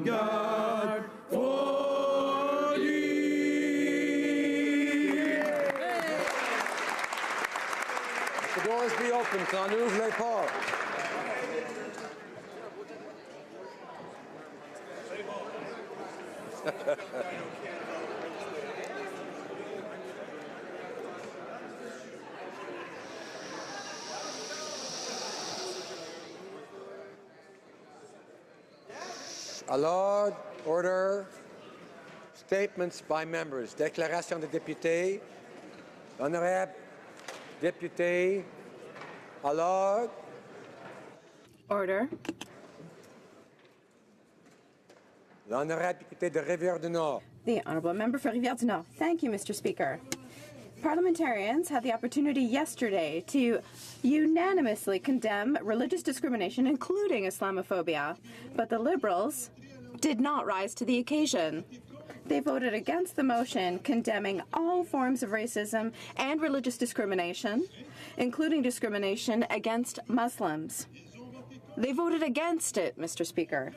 avant-garde for thee. The doors be open, quand ouvre les portes. Alors, order. Statements by members. Déclaration des députés. Honorable député. Alors. Order. L'honorable député de Rivière-du-Nord. The Honourable Member for Rivière-du-Nord. Thank you, Mr. Speaker. Parliamentarians had the opportunity yesterday to unanimously condemn religious discrimination, including Islamophobia, but the Liberals did not rise to the occasion. They voted against the motion condemning all forms of racism and religious discrimination, including discrimination against Muslims. They voted against it, Mr. Speaker.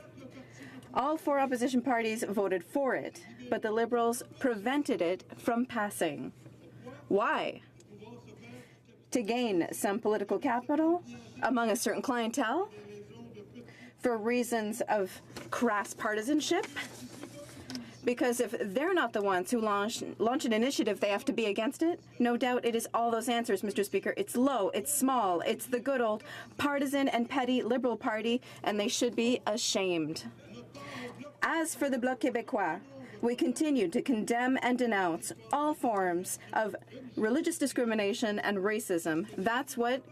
All four opposition parties voted for it, but the Liberals prevented it from passing. Why? To gain some political capital among a certain clientele? For reasons of crass partisanship? Because if they're not the ones who launch an initiative, they have to be against it? No doubt it is all those answers, Mr. Speaker. It's low, it's small, it's the good old partisan and petty Liberal Party, and they should be ashamed. As for the Bloc Québécois, we continue to condemn and denounce all forms of religious discrimination and racism. That's what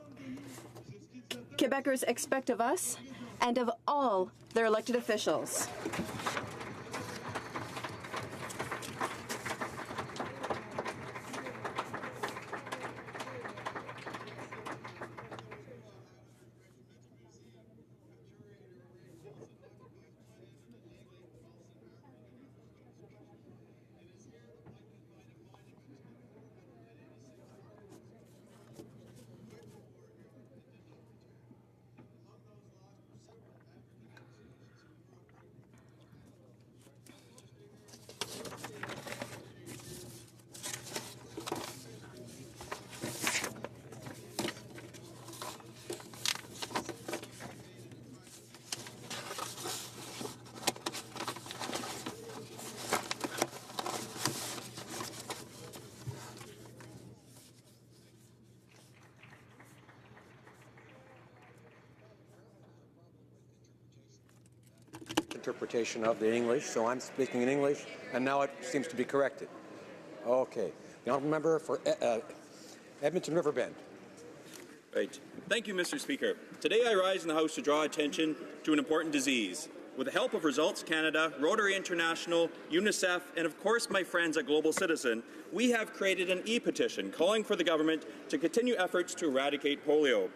Quebecers expect of us and of all their elected officials. Interpretation of the English, so I'm speaking in English, and now it seems to be corrected. Okay. The Honourable Member for Edmonton Riverbend. Right. Thank you, Mr. Speaker. Today I rise in the House to draw attention to an important disease. With the help of Results Canada, Rotary International, UNICEF, and of course my friends at Global Citizen, we have created an e-petition calling for the government to continue efforts to eradicate polio.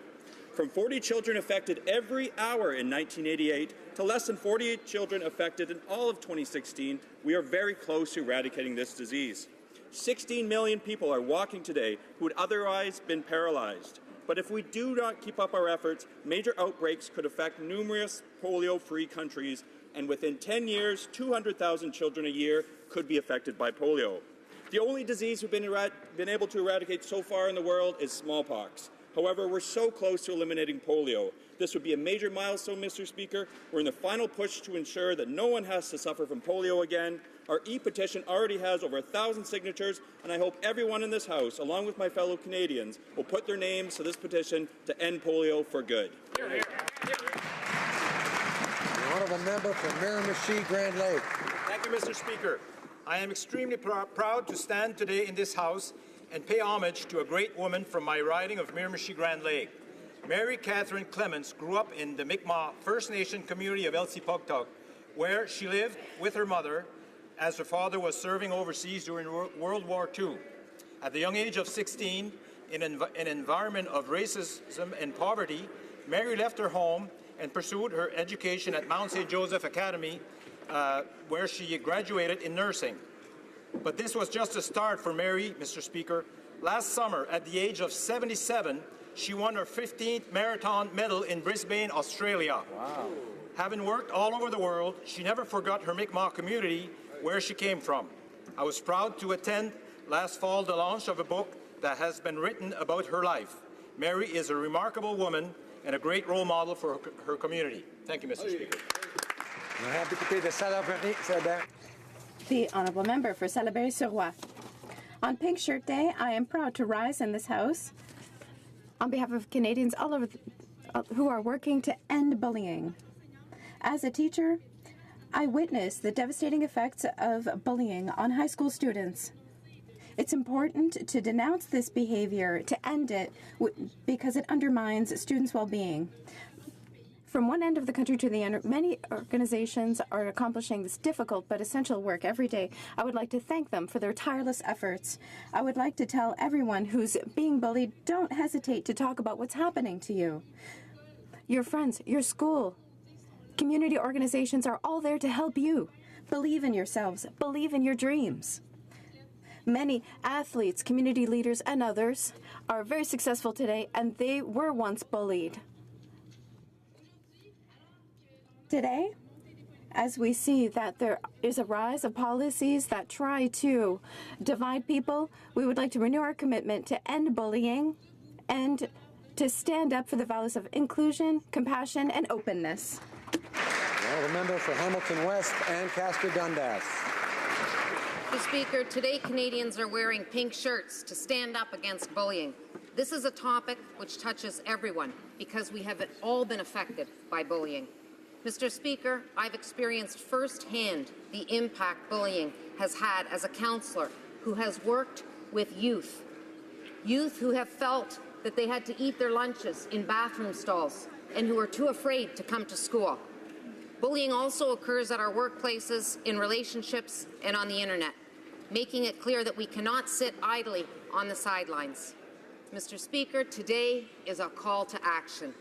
From 40 children affected every hour in 1988 to less than 48 children affected in all of 2016, we are very close to eradicating this disease. 16 million people are walking today who would otherwise been paralyzed. But if we do not keep up our efforts, major outbreaks could affect numerous polio-free countries, and within 10 years, 200,000 children a year could be affected by polio. The only disease we've been able to eradicate so far in the world is smallpox. However, we're so close to eliminating polio. This would be a major milestone, Mr. Speaker. We're in the final push to ensure that no one has to suffer from polio again. Our e-petition already has over 1,000 signatures, and I hope everyone in this House, along with my fellow Canadians, will put their names to this petition to end polio for good. The Honourable Member for Miramichi Grand Lake. Thank you, Mr. Speaker. I am extremely proud to stand today in this House and pay homage to a great woman from my riding of Miramichi Grand Lake. Mary Catherine Clements grew up in the Mi'kmaq First Nation community of Elsipogtog, where she lived with her mother as her father was serving overseas during World War II. At the young age of 16, in an environment of racism and poverty, Mary left her home and pursued her education at Mount St. Joseph Academy, where she graduated in nursing. But this was just a start for Mary, Mr. Speaker. Last summer, at the age of 77, she won her 15th marathon medal in Brisbane, Australia. Wow. Having worked all over the world, she never forgot her Mi'kmaq community where she came from. I was proud to attend last fall the launch of a book that has been written about her life. Mary is a remarkable woman and a great role model for her community. Thank you, Mr. Speaker. The Honourable Member for Salaberry-sur-Roi. On Pink Shirt Day, I am proud to rise in this House on behalf of Canadians all over who are working to end bullying. As a teacher, I witnessed the devastating effects of bullying on high school students. It's important to denounce this behavior, to end it, because it undermines students' well-being. From one end of the country to the other, many organizations are accomplishing this difficult but essential work every day. I would like to thank them for their tireless efforts. I would like to tell everyone who's being bullied, don't hesitate to talk about what's happening to you. Your friends, your school, community organizations are all there to help you. Believe in yourselves. Believe in your dreams. Many athletes, community leaders, and others are very successful today, and they were once bullied. Today, as we see that there is a rise of policies that try to divide people, we would like to renew our commitment to end bullying and to stand up for the values of inclusion, compassion, and openness. The member for Hamilton West, Ancaster Dundas. Mr. Speaker, today Canadians are wearing pink shirts to stand up against bullying. This is a topic which touches everyone because we have all been affected by bullying. Mr. Speaker, I've experienced firsthand the impact bullying has had as a councillor who has worked with youth who have felt that they had to eat their lunches in bathroom stalls and who are too afraid to come to school. Bullying also occurs at our workplaces, in relationships, and on the internet, making it clear that we cannot sit idly on the sidelines. Mr. Speaker, today is a call to action.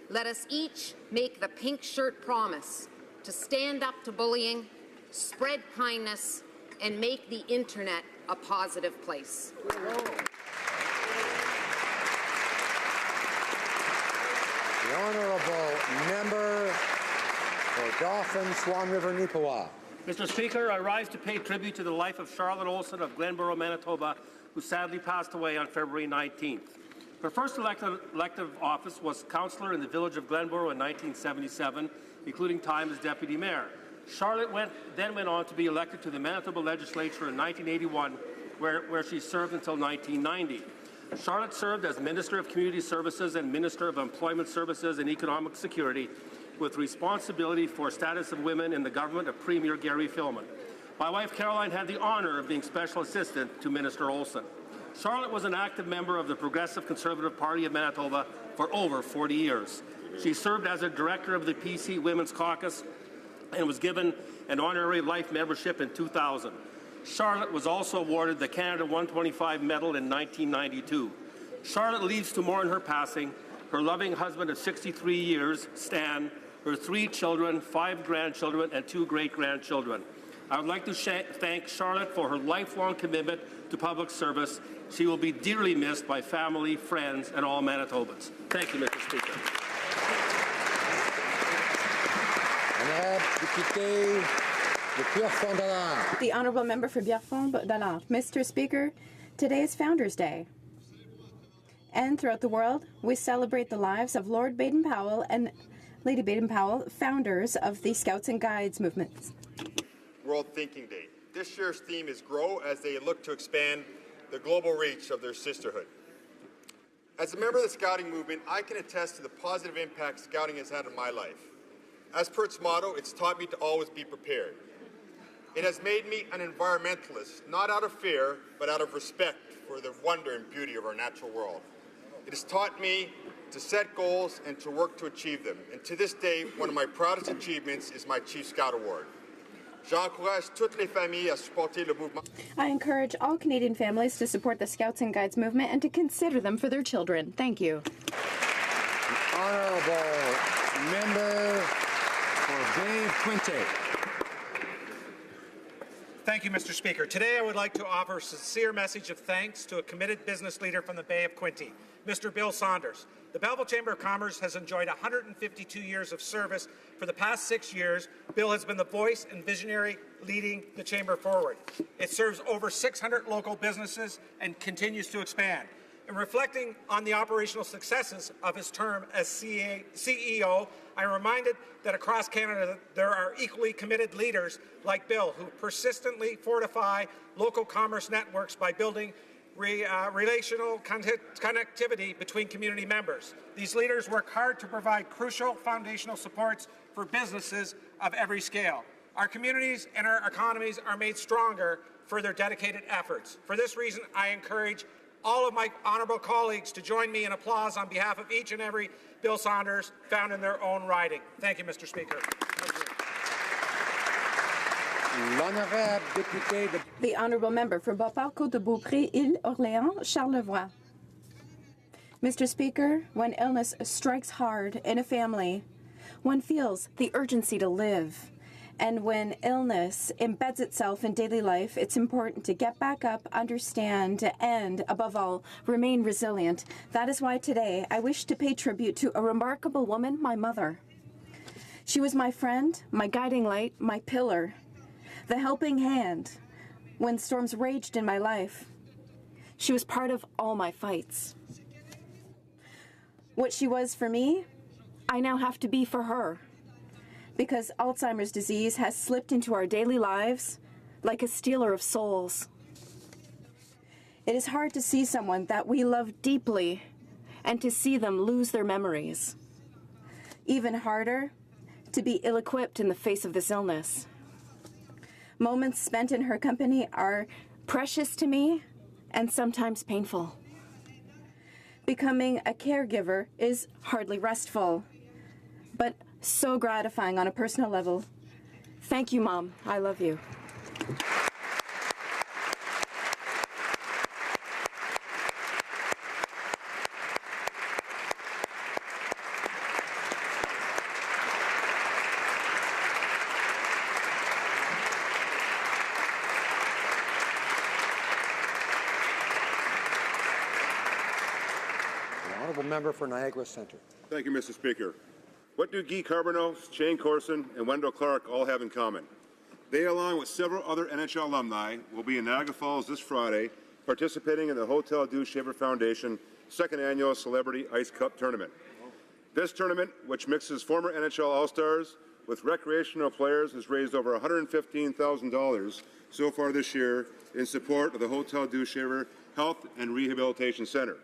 Let us each make the pink shirt promise to stand up to bullying, spread kindness, and make the internet a positive place. The Honourable Member for Dauphin, Swan River, Neepawa. Mr. Speaker, I rise to pay tribute to the life of Charlotte Olson of Glenborough, Manitoba, who sadly passed away on February 19th. Her first elective office was councillor in the village of Glenborough in 1977, including time as deputy mayor. Charlotte then went on to be elected to the Manitoba legislature in 1981, where she served until 1990. Charlotte served as Minister of Community Services and Minister of Employment Services and Economic Security, with responsibility for status of women in the government of Premier Gary Filmon. My wife Caroline had the honour of being Special Assistant to Minister Olson. Charlotte was an active member of the Progressive Conservative Party of Manitoba for over 40 years. She served as a director of the PC Women's Caucus and was given an honorary life membership in 2000. Charlotte was also awarded the Canada 125 Medal in 1992. Charlotte leaves to mourn her passing her loving husband of 63 years, Stan, her 3 children, 5 grandchildren, and 2 great-grandchildren. I would like to thank Charlotte for her lifelong commitment to public service. She will be dearly missed by family, friends, and all Manitobans. Thank you, Mr. Speaker. The Honourable Member for Pierrefonds-Dollard. Mr. Speaker, today is Founders' Day. And throughout the world, we celebrate the lives of Lord Baden-Powell and Lady Baden-Powell, founders of the Scouts and Guides movements. World Thinking Day. This year's theme is Grow, as they look to expand the global reach of their sisterhood. As a member of the Scouting movement, I can attest to the positive impact Scouting has had on my life. As per its motto, it's taught me to always be prepared. It has made me an environmentalist, not out of fear, but out of respect for the wonder and beauty of our natural world. It has taught me to set goals and to work to achieve them. And to this day, one of my proudest achievements is my Chief Scout Award. J'encourage toutes les familles à supporter le mouvement. I encourage all Canadian families to support the Scouts and Guides movement and to consider them for their children. Thank you. The Honourable Member for Bay Quinte. Thank you, Mr. Speaker. Today I would like to offer a sincere message of thanks to a committed business leader from the Bay of Quinte, Mr. Bill Saunders. The Belleville Chamber of Commerce has enjoyed 152 years of service. For the past 6 years, Bill has been the voice and visionary leading the Chamber forward. It serves over 600 local businesses and continues to expand. In reflecting on the operational successes of his term as CEO, I'm reminded that across Canada there are equally committed leaders like Bill who persistently fortify local commerce networks by building relational connectivity between community members. These leaders work hard to provide crucial foundational supports for businesses of every scale. Our communities and our economies are made stronger for their dedicated efforts. For this reason, I encourage all of my honourable colleagues to join me in applause on behalf of each and every Bill Saunders found in their own riding. Thank you, Mr. Speaker. The Honourable Member for Beauport-Côte-de-Beaupré, Île-Orléans, Charlevoix. Mr. Speaker, when illness strikes hard in a family, one feels the urgency to live. And when illness embeds itself in daily life, it's important to get back up, understand, and, above all, remain resilient. That is why today I wish to pay tribute to a remarkable woman, my mother. She was my friend, my guiding light, my pillar, the helping hand when storms raged in my life. She was part of all my fights. What she was for me, I now have to be for her. Because Alzheimer's disease has slipped into our daily lives like a stealer of souls. It is hard to see someone that we love deeply and to see them lose their memories. Even harder, to be ill-equipped in the face of this illness. Moments spent in her company are precious to me and sometimes painful. Becoming a caregiver is hardly restful, but so gratifying on a personal level. Thank you, Mom. I love you. The Honourable Member for Niagara Centre. Thank you, Mr. Speaker. What do Guy Carbonneau, Shane Corson, and Wendell Clark all have in common? They, along with several other NHL alumni, will be in Niagara Falls this Friday participating in the Hotel Dieu Shaver Foundation second annual Celebrity Ice Cup Tournament. This tournament, which mixes former NHL All-Stars with recreational players, has raised over $115,000 so far this year in support of the Hotel Dieu Shaver Health and Rehabilitation Center.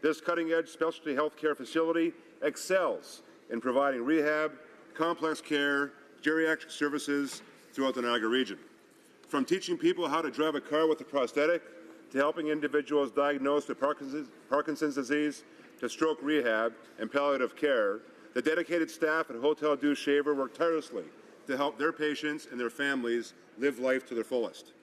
This cutting-edge specialty healthcare facility excels in providing rehab, complex care, geriatric services throughout the Niagara region. From teaching people how to drive a car with a prosthetic, to helping individuals diagnosed with Parkinson's disease, to stroke rehab and palliative care, the dedicated staff at Hotel Dieu Shaver work tirelessly to help their patients and their families live life to their fullest.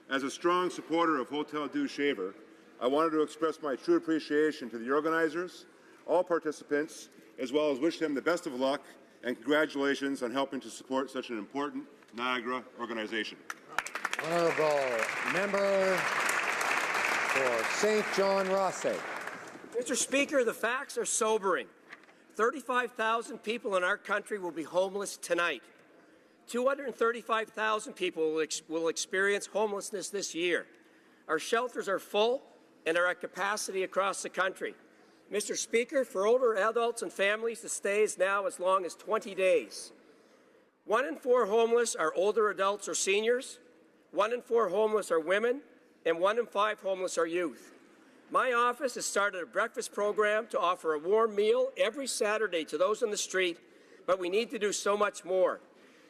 As a strong supporter of Hotel Dieu Shaver, I wanted to express my true appreciation to the organizers, all participants, as well as wish them the best of luck and congratulations on helping to support such an important Niagara organization. Honourable Member for St. John Rothsay. Mr. Speaker, the facts are sobering. 35,000 people in our country will be homeless tonight. 235,000 people will experience homelessness this year. Our shelters are full and are at capacity across the country. Mr. Speaker, for older adults and families, the stay is now as long as 20 days. 1 in 4 homeless are older adults or seniors, 1 in 4 homeless are women, and 1 in 5 homeless are youth. My office has started a breakfast program to offer a warm meal every Saturday to those on the street, but we need to do so much more.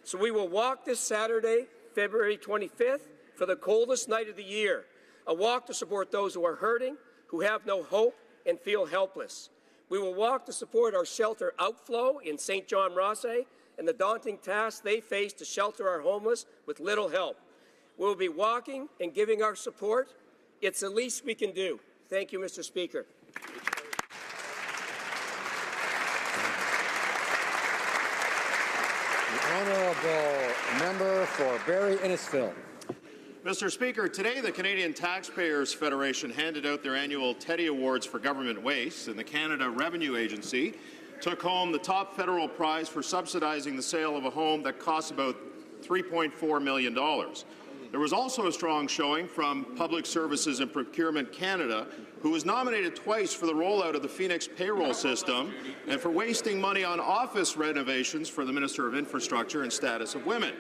So we will walk this Saturday, February 25th, for the coldest night of the year, a walk to support those who are hurting, who have no hope, and feel helpless. We will walk to support our shelter outflow in St. John Rothsay and the daunting task they face to shelter our homeless with little help. We will be walking and giving our support. It's the least we can do. Thank you, Mr. Speaker. The Honourable Member for Barrie Innisfil. Mr. Speaker, today the Canadian Taxpayers Federation handed out their annual Teddy Awards for Government Waste, and the Canada Revenue Agency took home the top federal prize for subsidizing the sale of a home that costs about $3.4 million. There was also a strong showing from Public Services and Procurement Canada, who was nominated twice for the rollout of the Phoenix payroll system and for wasting money on office renovations for the Minister of Infrastructure and Status of Women.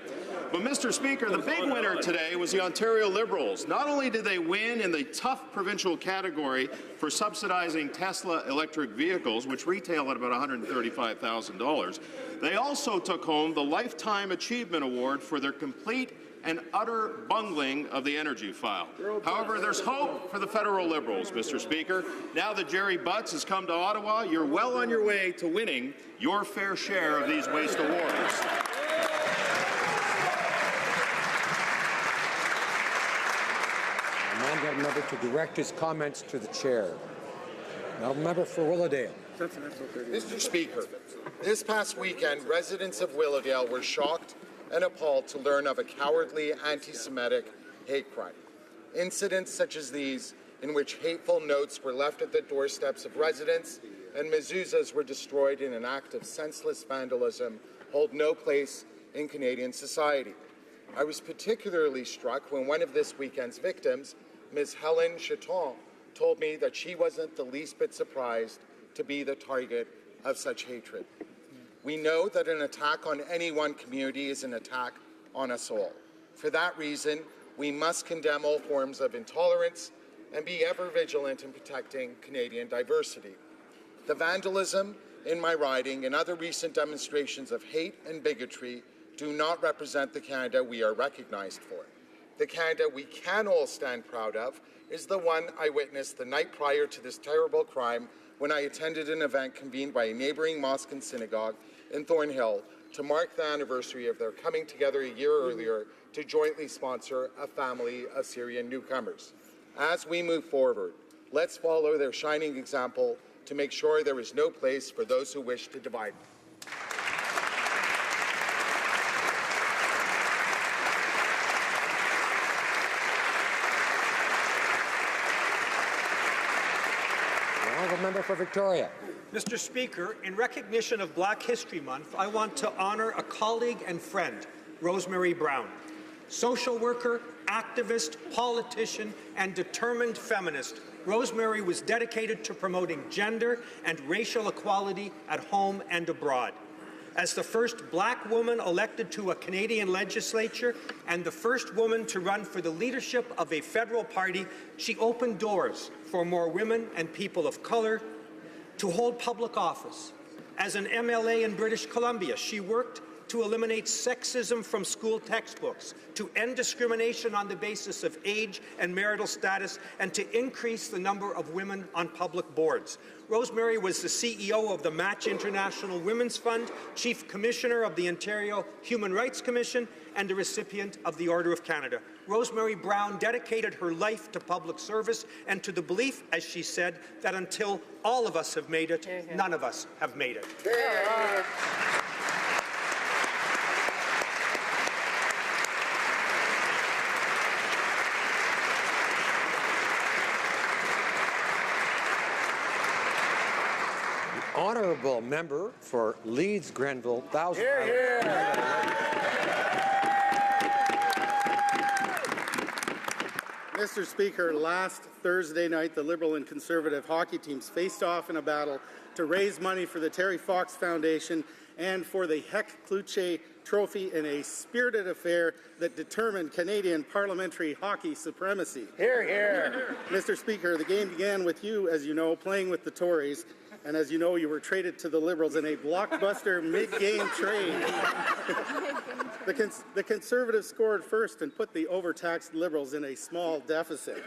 But, Mr. Speaker, the big winner today was the Ontario Liberals. Not only did they win in the tough provincial category for subsidizing Tesla electric vehicles, which retail at about $135,000, they also took home the Lifetime Achievement Award for their complete and utter bungling of the energy file. However, there's hope for the federal Liberals, Mr. Speaker. Now that Jerry Butts has come to Ottawa, you're well on your way to winning your fair share of these waste awards. Honourable member to direct his comments to the chair. Honourable member for Willowdale. Mr. Speaker, this past weekend, residents of Willowdale were shocked and appalled to learn of a cowardly anti-Semitic hate crime. Incidents such as these, in which hateful notes were left at the doorsteps of residents and mezuzahs were destroyed in an act of senseless vandalism, hold no place in Canadian society. I was particularly struck when one of this weekend's victims, Ms. Helen Chaton, told me that she wasn't the least bit surprised to be the target of such hatred. We know that an attack on any one community is an attack on us all. For that reason, we must condemn all forms of intolerance and be ever vigilant in protecting Canadian diversity. The vandalism in my riding and other recent demonstrations of hate and bigotry do not represent the Canada we are recognized for. The Canada we can all stand proud of is the one I witnessed the night prior to this terrible crime when I attended an event convened by a neighboring mosque and synagogue in Thornhill to mark the anniversary of their coming together a year earlier to jointly sponsor a family of Syrian newcomers. As we move forward, let's follow their shining example to make sure there is no place for those who wish to divide. Member for Victoria. Mr. Speaker, in recognition of Black History Month, I want to honour a colleague and friend, Rosemary Brown. Social worker, activist, politician, and determined feminist, Rosemary was dedicated to promoting gender and racial equality at home and abroad. As the first Black woman elected to a Canadian legislature and the first woman to run for the leadership of a federal party, she opened doors for more women and people of colour to hold public office. As an MLA in British Columbia, she worked to eliminate sexism from school textbooks, to end discrimination on the basis of age and marital status, and to increase the number of women on public boards. Rosemary was the CEO of the Match International Women's Fund, Chief Commissioner of the Ontario Human Rights Commission, and a recipient of the Order of Canada. Rosemary Brown dedicated her life to public service and to the belief, as she said, that until all of us have made it, none of us have made it. Honourable member for Leeds Grenville, Thousand. Mr. Speaker, last Thursday night, the Liberal and Conservative hockey teams faced off in a battle to raise money for the Terry Fox Foundation and for the HoC Cloutier Trophy in a spirited affair that determined Canadian parliamentary hockey supremacy. Hear, hear. Mr. Speaker, the game began with you, as you know, playing with the Tories. And as you know, you were traded to the Liberals in a blockbuster mid-game trade. The Conservatives scored first and put the overtaxed Liberals in a small deficit.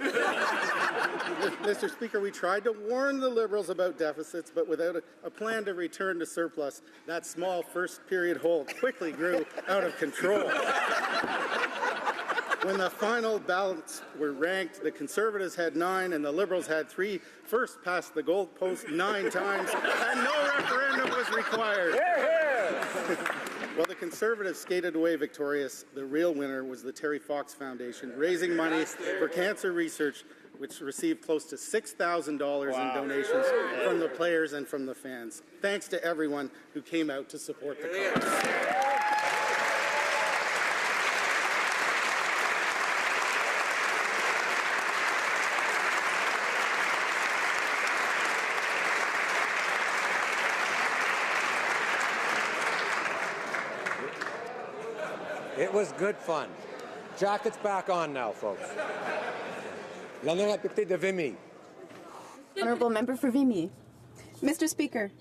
Mr. Speaker, we tried to warn the Liberals about deficits, but without a plan to return to surplus, that small first-period hole quickly grew out of control. When the final ballots were ranked, the Conservatives had 9 and the Liberals had 3, first past the goalpost 9 times, and no referendum was required. While the Conservatives skated away victorious, the real winner was the Terry Fox Foundation, raising money for cancer research, which received close to $6,000 in donations from the players and from the fans. Thanks to everyone who came out to support the cause. It was good fun. Jacket's back on now, folks. Honourable Member for Vimy. Mr. Speaker,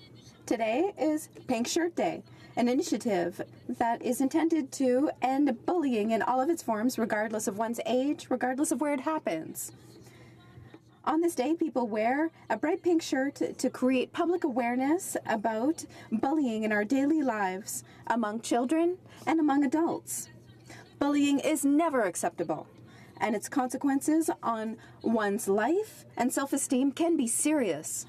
today is Pink Shirt Day, an initiative that is intended to end bullying in all of its forms, regardless of one's age, regardless of where it happens. On this day, people wear a bright pink shirt to create public awareness about bullying in our daily lives among children and among adults. Bullying is never acceptable, and its consequences on one's life and self-esteem can be serious.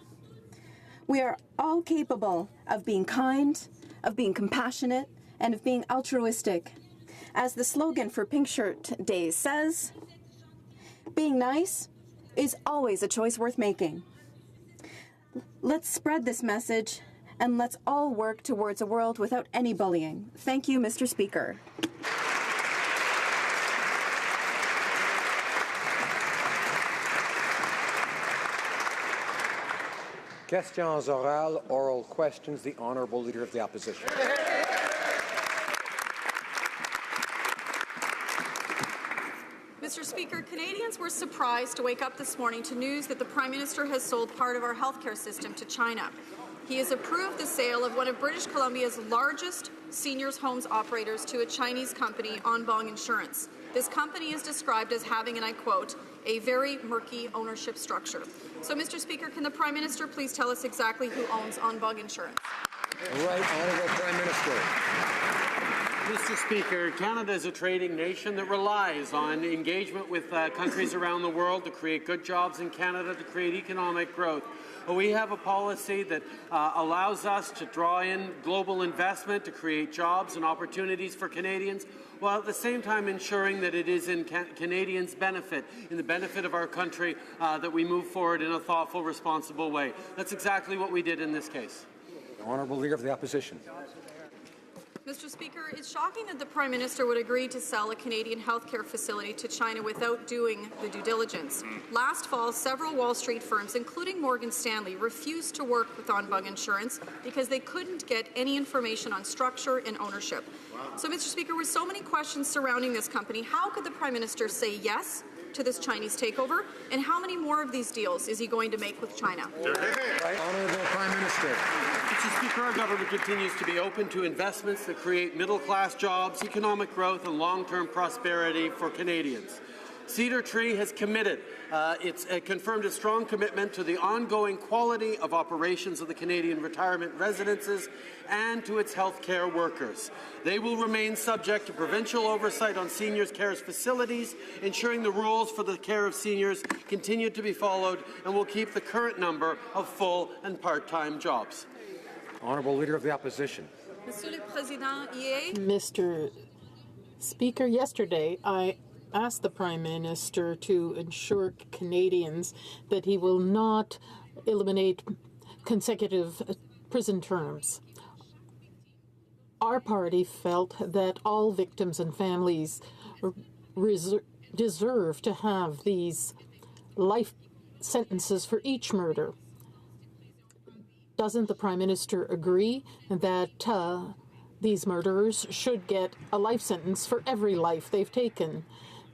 We are all capable of being kind, of being compassionate, and of being altruistic. As the slogan for Pink Shirt Day says, being nice is always a choice worth making. Let's spread this message, and let's all work towards a world without any bullying. Thank you, Mr. Speaker. Questions orales, oral questions. The Honourable Leader of the Opposition. Mr. Speaker, Canadians were surprised to wake up this morning to news that the Prime Minister has sold part of our healthcare system to China. He has approved the sale of one of British Columbia's largest seniors' homes operators to a Chinese company, Onbong Insurance. This company is described as having, and I quote, a very murky ownership structure. So, Mr. Speaker, can the Prime Minister please tell us exactly who owns Onbong Insurance? Right, Honourable Prime Minister. Mr. Speaker, Canada is a trading nation that relies on engagement with countries around the world to create good jobs in Canada, to create economic growth. We have a policy that allows us to draw in global investment to create jobs and opportunities for Canadians, while at the same time ensuring that it is in Canadians' benefit, in the benefit of our country, that we move forward in a thoughtful, responsible way. That's exactly what we did in this case. The Honourable Leader of the Opposition. Mr. Speaker, it's shocking that the Prime Minister would agree to sell a Canadian healthcare facility to China without doing the due diligence. Last fall, several Wall Street firms, including Morgan Stanley, refused to work with Onbong Insurance because they couldn't get any information on structure and ownership. So, Mr. Speaker, with so many questions surrounding this company, how could the Prime Minister say yes to this Chinese takeover, and how many more of these deals is he going to make with China? Right, Honourable Prime Minister. Mr. Speaker, our government continues to be open to investments that create middle-class jobs, economic growth, and long-term prosperity for Canadians. Cedar Tree has committed, it's confirmed a strong commitment to the ongoing quality of operations of the Canadian retirement residences and to its health care workers. They will remain subject to provincial oversight on seniors' care facilities, ensuring the rules for the care of seniors continue to be followed, and will keep the current number of full and part-time jobs. Honourable Leader of the Opposition. Mr. Speaker, yesterday I asked the Prime Minister to ensure Canadians that he will not eliminate consecutive prison terms. Our party felt that all victims and families deserve to have these life sentences for each murder. Doesn't the Prime Minister agree that these murderers should get a life sentence for every life they've taken?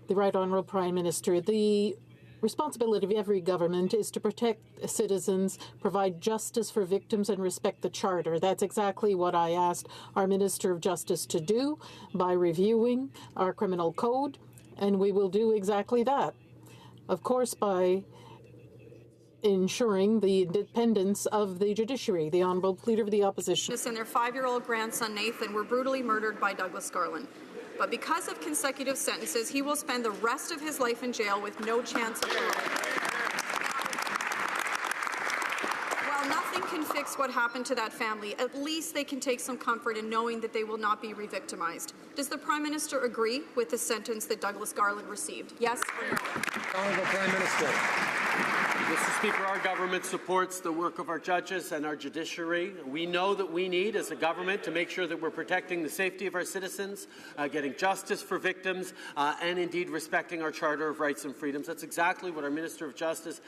The Right Honourable Prime Minister, the responsibility of every government is to protect citizens, provide justice for victims, and respect the Charter. That's exactly what I asked our Minister of Justice to do by reviewing our criminal code, and we will do exactly that. Of course, by ensuring the independence of the judiciary. The Honourable Leader of the Opposition. And their 5-year-old grandson, Nathan, were brutally murdered by Douglas Garland. But because of consecutive sentences, he will spend the rest of his life in jail with no chance of parole. While nothing can fix fix what happened to that family, at least they can take some comfort in knowing that they will not be re-victimized. Does the Prime Minister agree with the sentence that Douglas Garland received? Yes or no? Honourable Prime Minister. Mr. Speaker, our government supports the work of our judges and our judiciary. We know that we need, as a government, to make sure that we're protecting the safety of our citizens, getting justice for victims, and indeed respecting our Charter of Rights and Freedoms. That's exactly what our Minister of Justice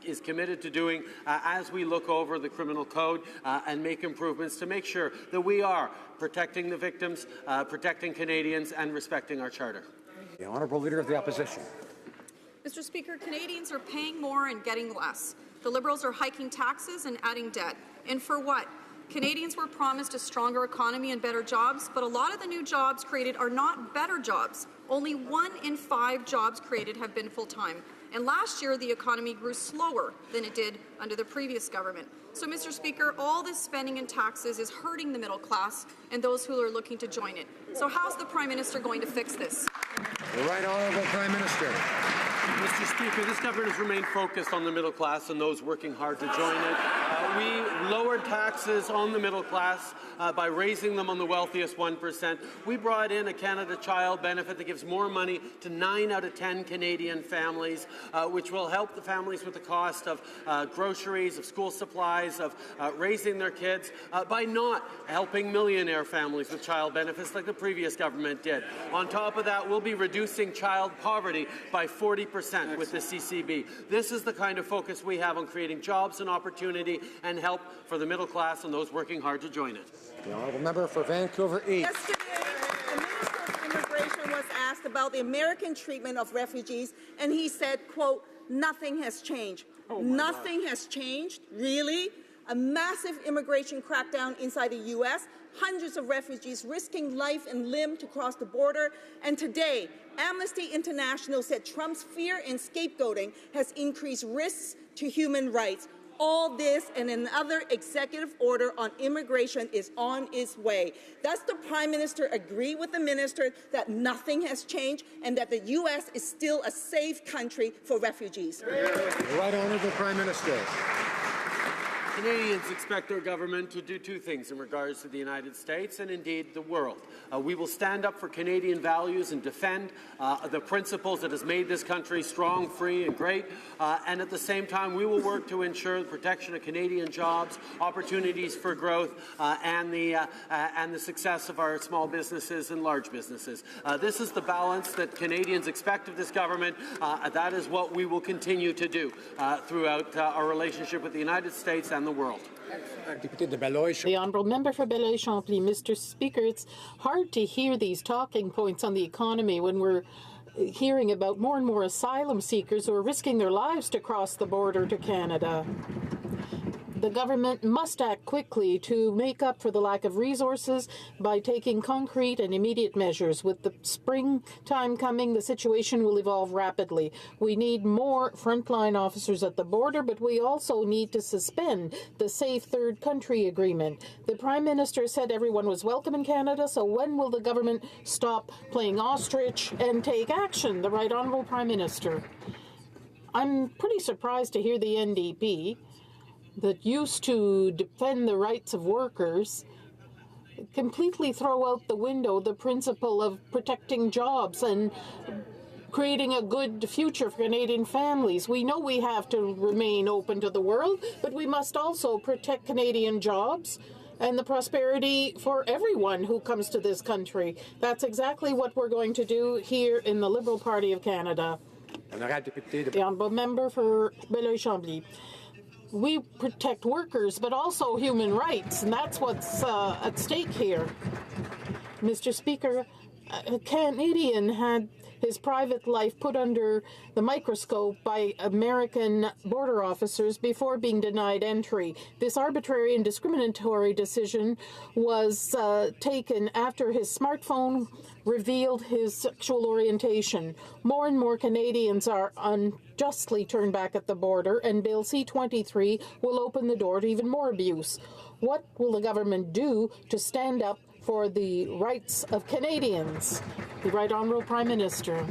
is committed to doing as we look over the criminal code and make improvements to make sure that we are protecting the victims, protecting Canadians, and respecting our Charter. The Honourable Leader of the Opposition. Mr. Speaker, Canadians are paying more and getting less. The Liberals are hiking taxes and adding debt. And for what? Canadians were promised a stronger economy and better jobs, but a lot of the new jobs created are not better jobs. Only 1 in 5 jobs created have been full-time. And last year, the economy grew slower than it did under the previous government. So, Mr. Speaker, all this spending and taxes is hurting the middle class and those who are looking to join it. So how's the Prime Minister going to fix this? The Right Honourable Prime Minister. Mr. Speaker, this government has remained focused on the middle class and those working hard to join it. We lowered taxes on the middle class by raising them on the wealthiest 1%. We brought in a Canada Child benefit that gives more money to 9 out of 10 Canadian families, which will help the families with the cost of groceries, of school supplies, of raising their kids, by not helping millionaire families with child benefits like the previous government did. On top of that, we'll be reducing child poverty by 40% with the CCB. This is the kind of focus we have on creating jobs and opportunity and help for the middle class and those working hard to join it. The Honourable Member for Vancouver East. Yesterday, the Minister of Immigration was asked about the American treatment of refugees, and he said, quote, "Nothing has changed." Nothing has changed, really? A massive immigration crackdown inside the U.S., hundreds of refugees risking life and limb to cross the border, and today, Amnesty International said Trump's fear and scapegoating has increased risks to human rights. All this and another executive order on immigration is on its way. Does the Prime Minister agree with the Minister that nothing has changed and that the U.S. is still a safe country for refugees? The Right Honourable Prime Minister. Canadians expect our government to do two things in regards to the United States and indeed the world. We will stand up for Canadian values and defend the principles that has made this country strong, free and great, and at the same time we will work to ensure the protection of Canadian jobs, opportunities for growth, and the success of our small businesses and large businesses. This is the balance that Canadians expect of this government. That is what we will continue to do throughout our relationship with the United States and the world. The Honourable Member for Belleuil-Champlain. Mr. Speaker, it's hard to hear these talking points on the economy when we're hearing about more and more asylum seekers who are risking their lives to cross the border to Canada. The government must act quickly to make up for the lack of resources by taking concrete and immediate measures. With the springtime coming, the situation will evolve rapidly. We need more frontline officers at the border, but we also need to suspend the Safe Third Country Agreement. The Prime Minister said everyone was welcome in Canada, so when will the government stop playing ostrich and take action? The Right Honourable Prime Minister. I'm pretty surprised to hear the NDP that used to defend the rights of workers completely throw out the window the principle of protecting jobs and creating a good future for Canadian families. We know we have to remain open to the world, but we must also protect Canadian jobs and the prosperity for everyone who comes to this country. That's exactly what we're going to do here in the Liberal Party of Canada. The Honourable Member for Belleuil-Champlain. We protect workers, but also human rights, and that's what's at stake here. Mr. Speaker, a Canadian had his private life put under the microscope by American border officers before being denied entry. This arbitrary and discriminatory decision was taken after his smartphone revealed his sexual orientation. More and more Canadians are unjustly turned back at the border, and Bill C-23 will open the door to even more abuse. What will the government do to stand up for the rights of Canadians? The Right Honourable Prime Minister.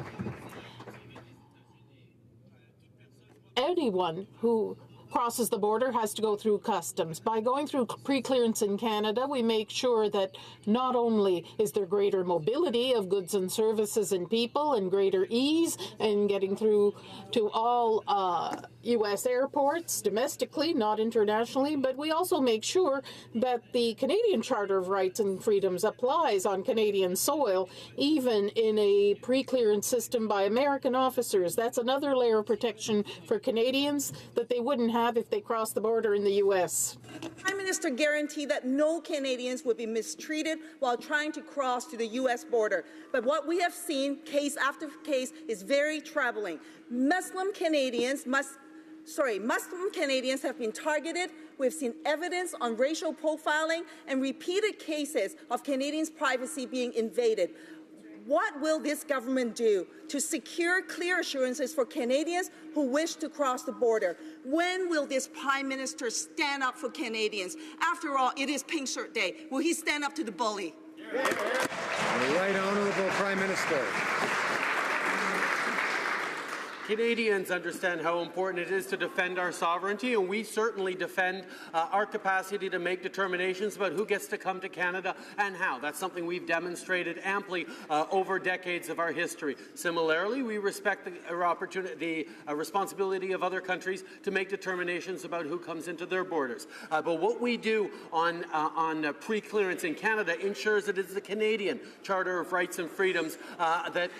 Anyone who crosses the border has to go through customs. By going through pre-clearance in Canada, we make sure that not only is there greater mobility of goods and services and people and greater ease in getting through to all U.S. airports domestically, not internationally, but we also make sure that the Canadian Charter of Rights and Freedoms applies on Canadian soil, even in a pre-clearance system by American officers. That's another layer of protection for Canadians that they wouldn't have if they crossed the border in the U.S. Prime Minister guaranteed that no Canadians would be mistreated while trying to cross to the U.S. border. But what we have seen, case after case, is very troubling. Muslim Canadians have been targeted. We've seen evidence on racial profiling and repeated cases of Canadians' privacy being invaded. What will this government do to secure clear assurances for Canadians who wish to cross the border? When will this Prime Minister stand up for Canadians? After all, it is Pink Shirt Day. Will he stand up to the bully? The Right Honourable Prime Minister. Canadians understand how important it is to defend our sovereignty, and we certainly defend our capacity to make determinations about who gets to come to Canada and how. That's something we've demonstrated amply over decades of our history. Similarly, we respect the responsibility of other countries to make determinations about who comes into their borders. But what we do on pre-clearance in Canada ensures that it's the Canadian Charter of Rights and Freedoms that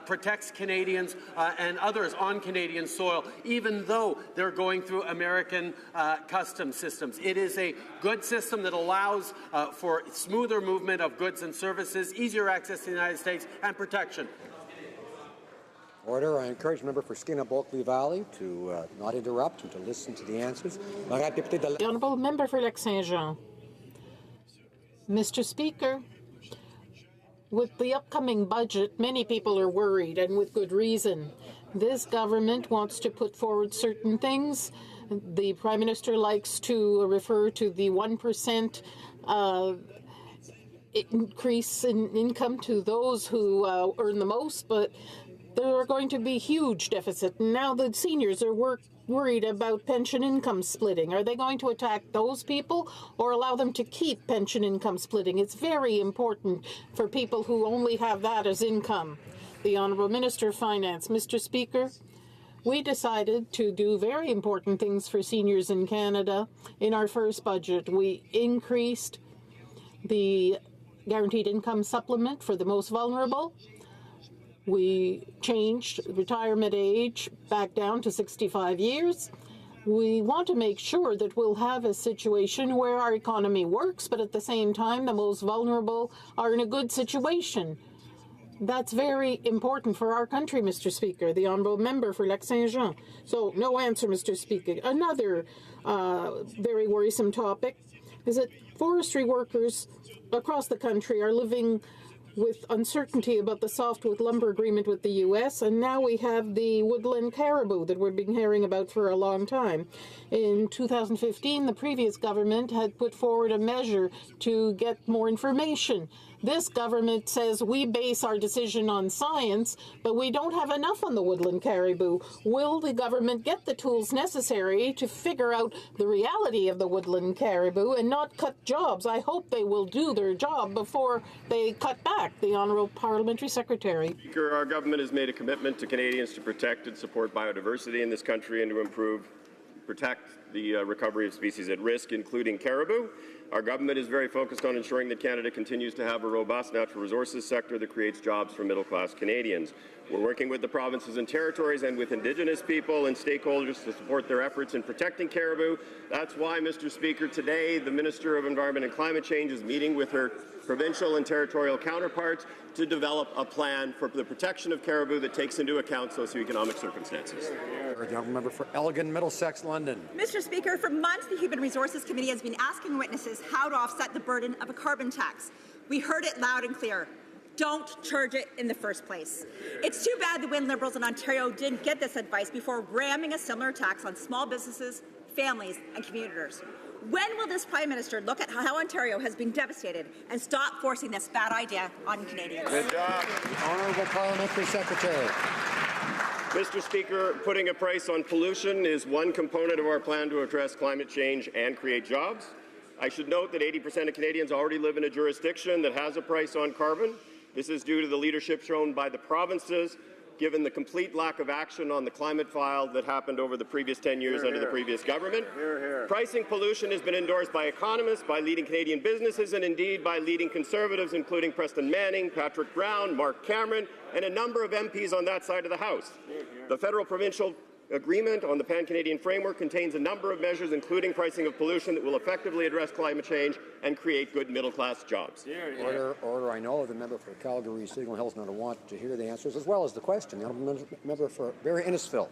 protects Canadians and others on Canadian soil, even though they're going through American customs systems. It is a good system that allows for smoother movement of goods and services, easier access to the United States, and protection. Order. I encourage the member for Skinner-Bulkley Valley to not interrupt and to listen to the answers. The Honourable Member for Lac-Saint-Jean. Mr. Speaker, with the upcoming budget, many people are worried, and with good reason. This government wants to put forward certain things. The Prime Minister likes to refer to the 1% increase in income to those who earn the most, but there are going to be huge deficits. Now the seniors are worried about pension income splitting. Are they going to attack those people or allow them to keep pension income splitting? It's very important for people who only have that as income. The Honourable Minister of Finance. Mr. Speaker, we decided to do very important things for seniors in Canada. In our first budget, we increased the guaranteed income supplement for the most vulnerable. We changed retirement age back down to 65 years. We want to make sure that we'll have a situation where our economy works, but at the same time, the most vulnerable are in a good situation. That's very important for our country, Mr. Speaker. The Honourable Member for Lac-Saint-Jean. So, no answer, Mr. Speaker. Another very worrisome topic is that forestry workers across the country are living with uncertainty about the softwood lumber agreement with the U.S., and now we have the woodland caribou that we've been hearing about for a long time. In 2015, the previous government had put forward a measure to get more information. This government says we base our decision on science, but we don't have enough on the woodland caribou. Will the government get the tools necessary to figure out the reality of the woodland caribou and not cut jobs? I hope they will do their job before they cut back. The Honourable Parliamentary Secretary. Speaker, our government has made a commitment to Canadians to protect and support biodiversity in this country and to protect the recovery of species at risk, including caribou. Our government is very focused on ensuring that Canada continues to have a robust natural resources sector that creates jobs for middle-class Canadians. We're working with the provinces and territories and with Indigenous people and stakeholders to support their efforts in protecting caribou. That's why, Mr. Speaker, today the Minister of Environment and Climate Change is meeting with her provincial and territorial counterparts to develop a plan for the protection of caribou that takes into account socioeconomic circumstances. The member for Elgin, Middlesex, London. Mr. Speaker, for months the Human Resources Committee has been asking witnesses how to offset the burden of a carbon tax. We heard it loud and clear. Don't charge it in the first place. It's too bad the Wynne Liberals in Ontario didn't get this advice before ramming a similar tax on small businesses, families and commuters. When will this Prime Minister look at how Ontario has been devastated and stop forcing this bad idea on Canadians? Good job. Honourable Parliamentary Secretary. Mr. Speaker, putting a price on pollution is one component of our plan to address climate change and create jobs. I should note that 80% of Canadians already live in a jurisdiction that has a price on carbon. This is due to the leadership shown by the provinces, given the complete lack of action on the climate file that happened over the previous 10 years under the previous government. Pricing pollution has been endorsed by economists, by leading Canadian businesses, and indeed by leading Conservatives, including Preston Manning, Patrick Brown, Mark Cameron, and a number of MPs on that side of the House. The federal-provincial agreement on the Pan-Canadian framework contains a number of measures, including pricing of pollution, that will effectively address climate change and create good middle-class jobs. Order. I know the member for Calgary Signal Hill is going to want to hear the answers as well as the question. The honourable member for Barrie Innisfil.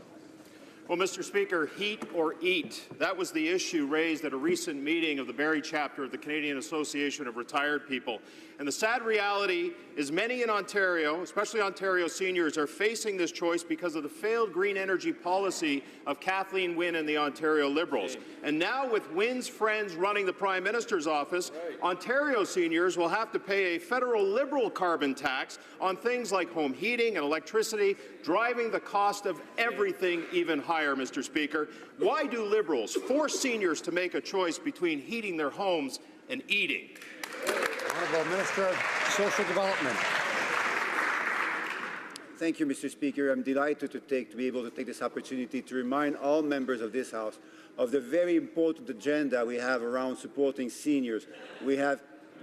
Well, Mr. Speaker, heat or eat, that was the issue raised at a recent meeting of the Barrie chapter of the Canadian Association of Retired People. And the sad reality is many in Ontario, especially Ontario seniors, are facing this choice because of the failed green energy policy of Kathleen Wynne and the Ontario Liberals. And now with Wynne's friends running the Prime Minister's office, Ontario seniors will have to pay a federal Liberal carbon tax on things like home heating and electricity, driving the cost of everything even higher, Mr. Speaker. Why do Liberals force seniors to make a choice between heating their homes and eating? Honourable Minister of Social Development. Thank you, Mr. Speaker. I'm delighted to be able to take this opportunity to remind all members of this House of the very important agenda we have around supporting seniors. We have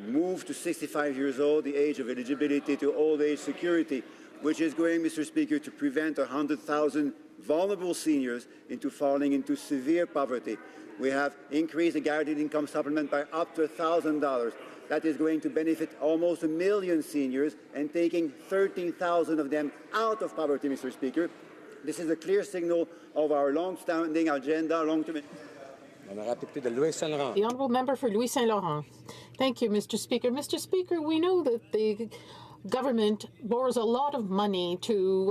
moved to 65 years old, the age of eligibility to old age security, which is going, Mr. Speaker, to prevent 100,000 vulnerable seniors into falling into severe poverty. We have increased the guaranteed income supplement by up to $1,000. That is going to benefit almost 1 million seniors and taking 13,000 of them out of poverty, Mr. Speaker. This is a clear signal of our long-standing agenda, long-term. The honourable member for Louis Saint Laurent. Thank you, Mr. Speaker. Mr. Speaker, we know that the government borrows a lot of money to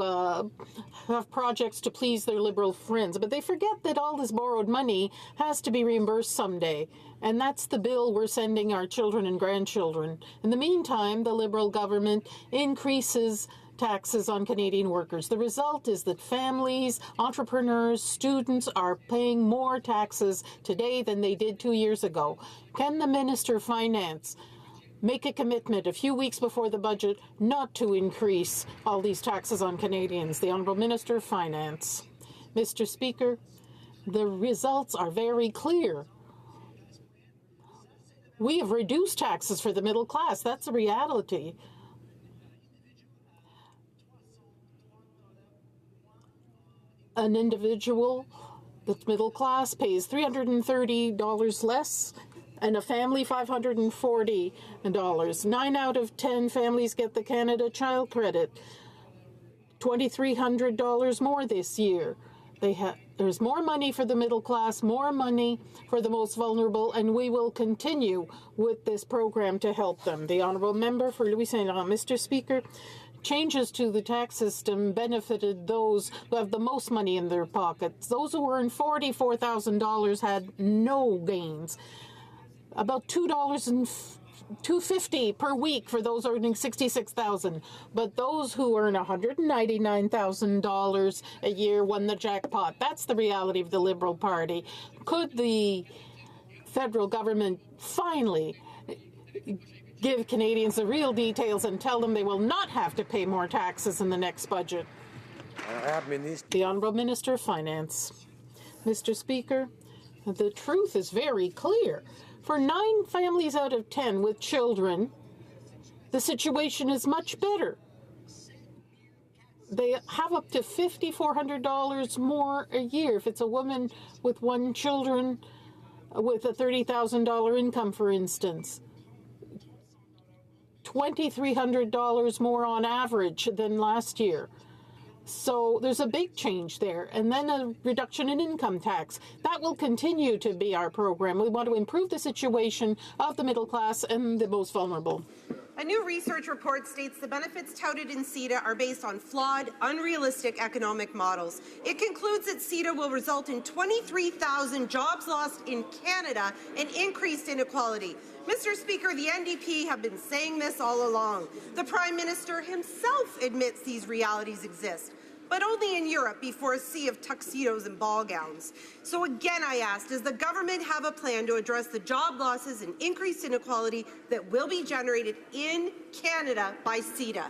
have projects to please their Liberal friends, but they forget that all this borrowed money has to be reimbursed someday, and that's the bill we're sending our children and grandchildren. In the meantime, the Liberal government increases taxes on Canadian workers. The result is that families, entrepreneurs, students are paying more taxes today than they did 2 years ago. Can the Minister of Finance make a commitment a few weeks before the budget not to increase all these taxes on Canadians? The Honourable Minister of Finance. Mr. Speaker, the results are very clear. We have reduced taxes for the middle class. That's a reality. An individual that's middle class pays $330 less, and a family $540. 9 out of 10 families get the Canada Child Credit. $2,300 more this year. There's more money for the middle class, more money for the most vulnerable, and we will continue with this program to help them. The honourable member for Louis Saint Laurent. Mr. Speaker, changes to the tax system benefited those who have the most money in their pockets. Those who earned $44,000 had no gains. About $2.50 per week for those earning $66,000. But those who earn $199,000 a year won the jackpot. That's the reality of the Liberal Party. Could the federal government finally give Canadians the real details and tell them they will not have to pay more taxes in the next budget? The Honourable Minister of Finance. Mr. Speaker, the truth is very clear. For 9 families out of 10 with children, the situation is much better. They have up to $5,400 more a year. If it's a woman with 1 child with a $30,000 income, for instance. $2,300 more on average than last year. So there's a big change there. And then a reduction in income tax. That will continue to be our program. We want to improve the situation of the middle class and the most vulnerable. A new research report states the benefits touted in CETA are based on flawed, unrealistic economic models. It concludes that CETA will result in 23,000 jobs lost in Canada and increased inequality. Mr. Speaker, the NDP have been saying this all along. The Prime Minister himself admits these realities exist. but only in Europe before a sea of tuxedos and ball gowns. So again, I ask, does the government have a plan to address the job losses and increased inequality that will be generated in Canada by CETA?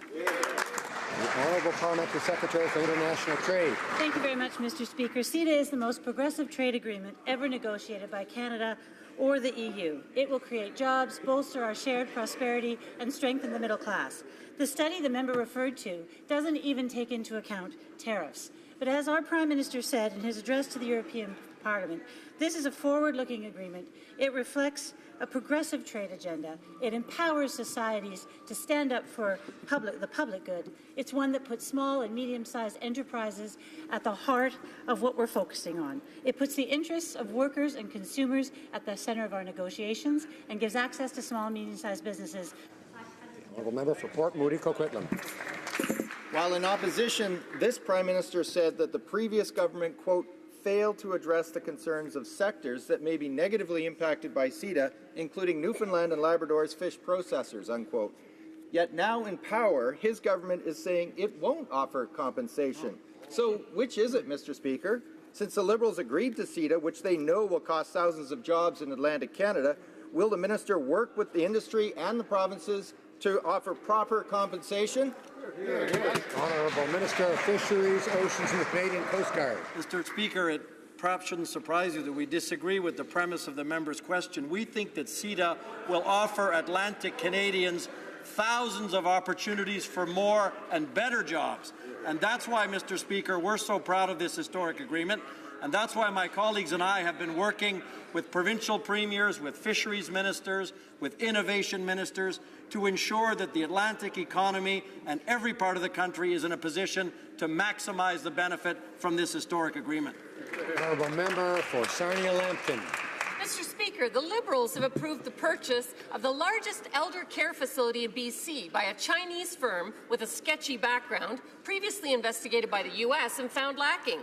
The Honourable Parliamentary Secretary for International Trade. Thank you very much, Mr. Speaker. CETA is the most progressive trade agreement ever negotiated by Canada or the EU. It will create jobs, bolster our shared prosperity, and strengthen the middle class. The study the member referred to doesn't even take into account tariffs. But as our Prime Minister said in his address to the European Parliament, this is a forward-looking agreement. It reflects a progressive trade agenda. It empowers societies to stand up for the public good. It's one that puts small and medium-sized enterprises at the heart of what we're focusing on. It puts the interests of workers and consumers at the center of our negotiations and gives access to small and medium-sized businesses. Honourable Member for Port Moody, Coquitlam. While in opposition, this Prime Minister said that the previous government, quote, failed to address the concerns of sectors that may be negatively impacted by CETA, including Newfoundland and Labrador's fish processors, unquote. Yet now in power, his government is saying it won't offer compensation. So which is it, Mr. Speaker? Since the Liberals agreed to CETA, which they know will cost thousands of jobs in Atlantic Canada, will the minister work with the industry and the provinces to offer proper compensation? Honourable Minister of Fisheries, Oceans and the Canadian Coast Guard. Mr. Speaker, it perhaps shouldn't surprise you that we disagree with the premise of the member's question. We think that CETA will offer Atlantic Canadians thousands of opportunities for more and better jobs. And that's why, Mr. Speaker, we're so proud of this historic agreement. And that's why my colleagues and I have been working with provincial premiers, with fisheries ministers, with innovation ministers to ensure that the Atlantic economy and every part of the country is in a position to maximize the benefit from this historic agreement. Honourable Member for Sarnia-Lambton. Mr. Speaker, the Liberals have approved the purchase of the largest elder care facility in BC by a Chinese firm with a sketchy background, previously investigated by the U.S. and found lacking.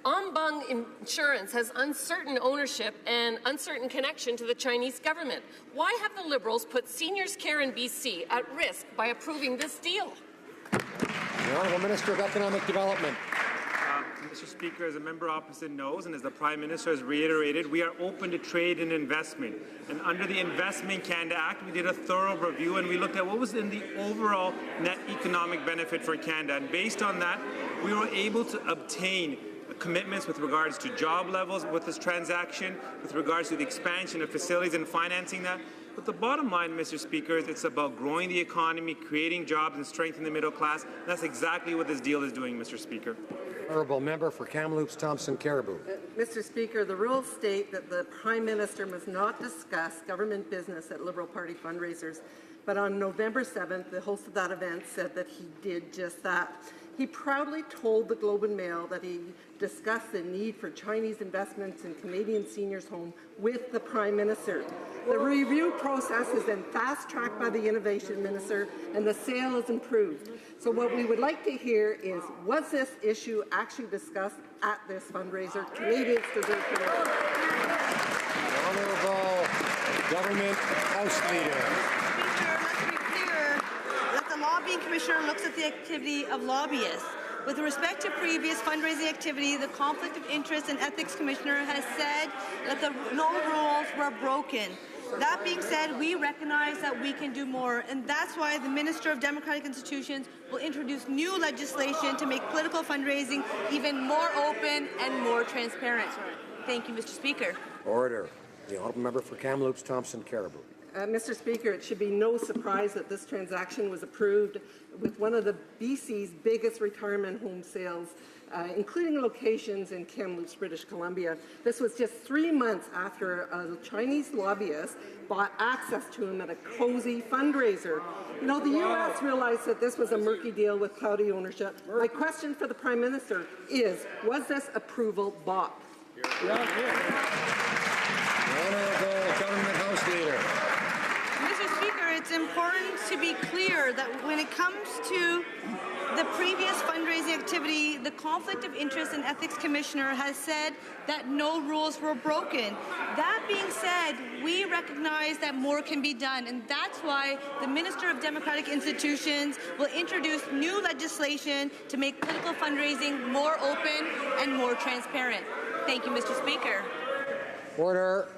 Ombang Insurance has uncertain ownership and uncertain connection to the Chinese government. Why have the Liberals put seniors' care in BC at risk by approving this deal? The Honourable Minister of Economic Development. Mr. Speaker, as a member opposite knows, and as the Prime Minister has reiterated, we are open to trade and investment. And under the Investment Canada Act, we did a thorough review and we looked at what was in the overall net economic benefit for Canada. And based on that, we were able to obtain commitments with regards to job levels with this transaction, with regards to the expansion of facilities and financing that. But the bottom line, Mr. Speaker, is it's about growing the economy, creating jobs, and strengthening the middle class. And that's exactly what this deal is doing, Mr. Speaker. Honourable Member for Kamloops, Thompson, Caribou. Mr. Speaker, the rules state that the Prime Minister must not discuss government business at Liberal Party fundraisers. But on November 7th, the host of that event said that he did just that. He proudly told the Globe and Mail that he discussed the need for Chinese investments in Canadian seniors' home with the Prime Minister. The review process has been fast-tracked by the Innovation Minister and the sale is improved. So what we would like to hear is, was this issue actually discussed at this fundraiser? Canadians deserve to know. Honourable Government House Leader. Speaker, let's be clear that the Lobbying Commissioner looks at the activity of lobbyists. With respect to previous fundraising activity, the Conflict of Interest and Ethics Commissioner has said that the rules were broken. That being said, we recognize that we can do more, and that's why the Minister of Democratic Institutions will introduce new legislation to make political fundraising even more open and more transparent. Thank you, Mr. Speaker. Order. The Honourable Member for Kamloops, Thompson, Caribou. Mr. Speaker, it should be no surprise that this transaction was approved with one of the BC's biggest retirement home sales, including locations in Kamloops, British Columbia. This was just 3 months after a Chinese lobbyist bought access to him at a cozy fundraiser. You know, the U.S. realized that this was a murky deal with cloudy ownership. My question for the Prime Minister is, was this approval bought? Honourable Government House Leader. Mr. Speaker, it's important to be clear that when it comes to the previous fundraising activity, the Conflict of Interest and Ethics Commissioner has said that no rules were broken. That being said, we recognize that more can be done, and that's why the Minister of Democratic Institutions will introduce new legislation to make political fundraising more open and more transparent. Thank you, Mr. Speaker. Order.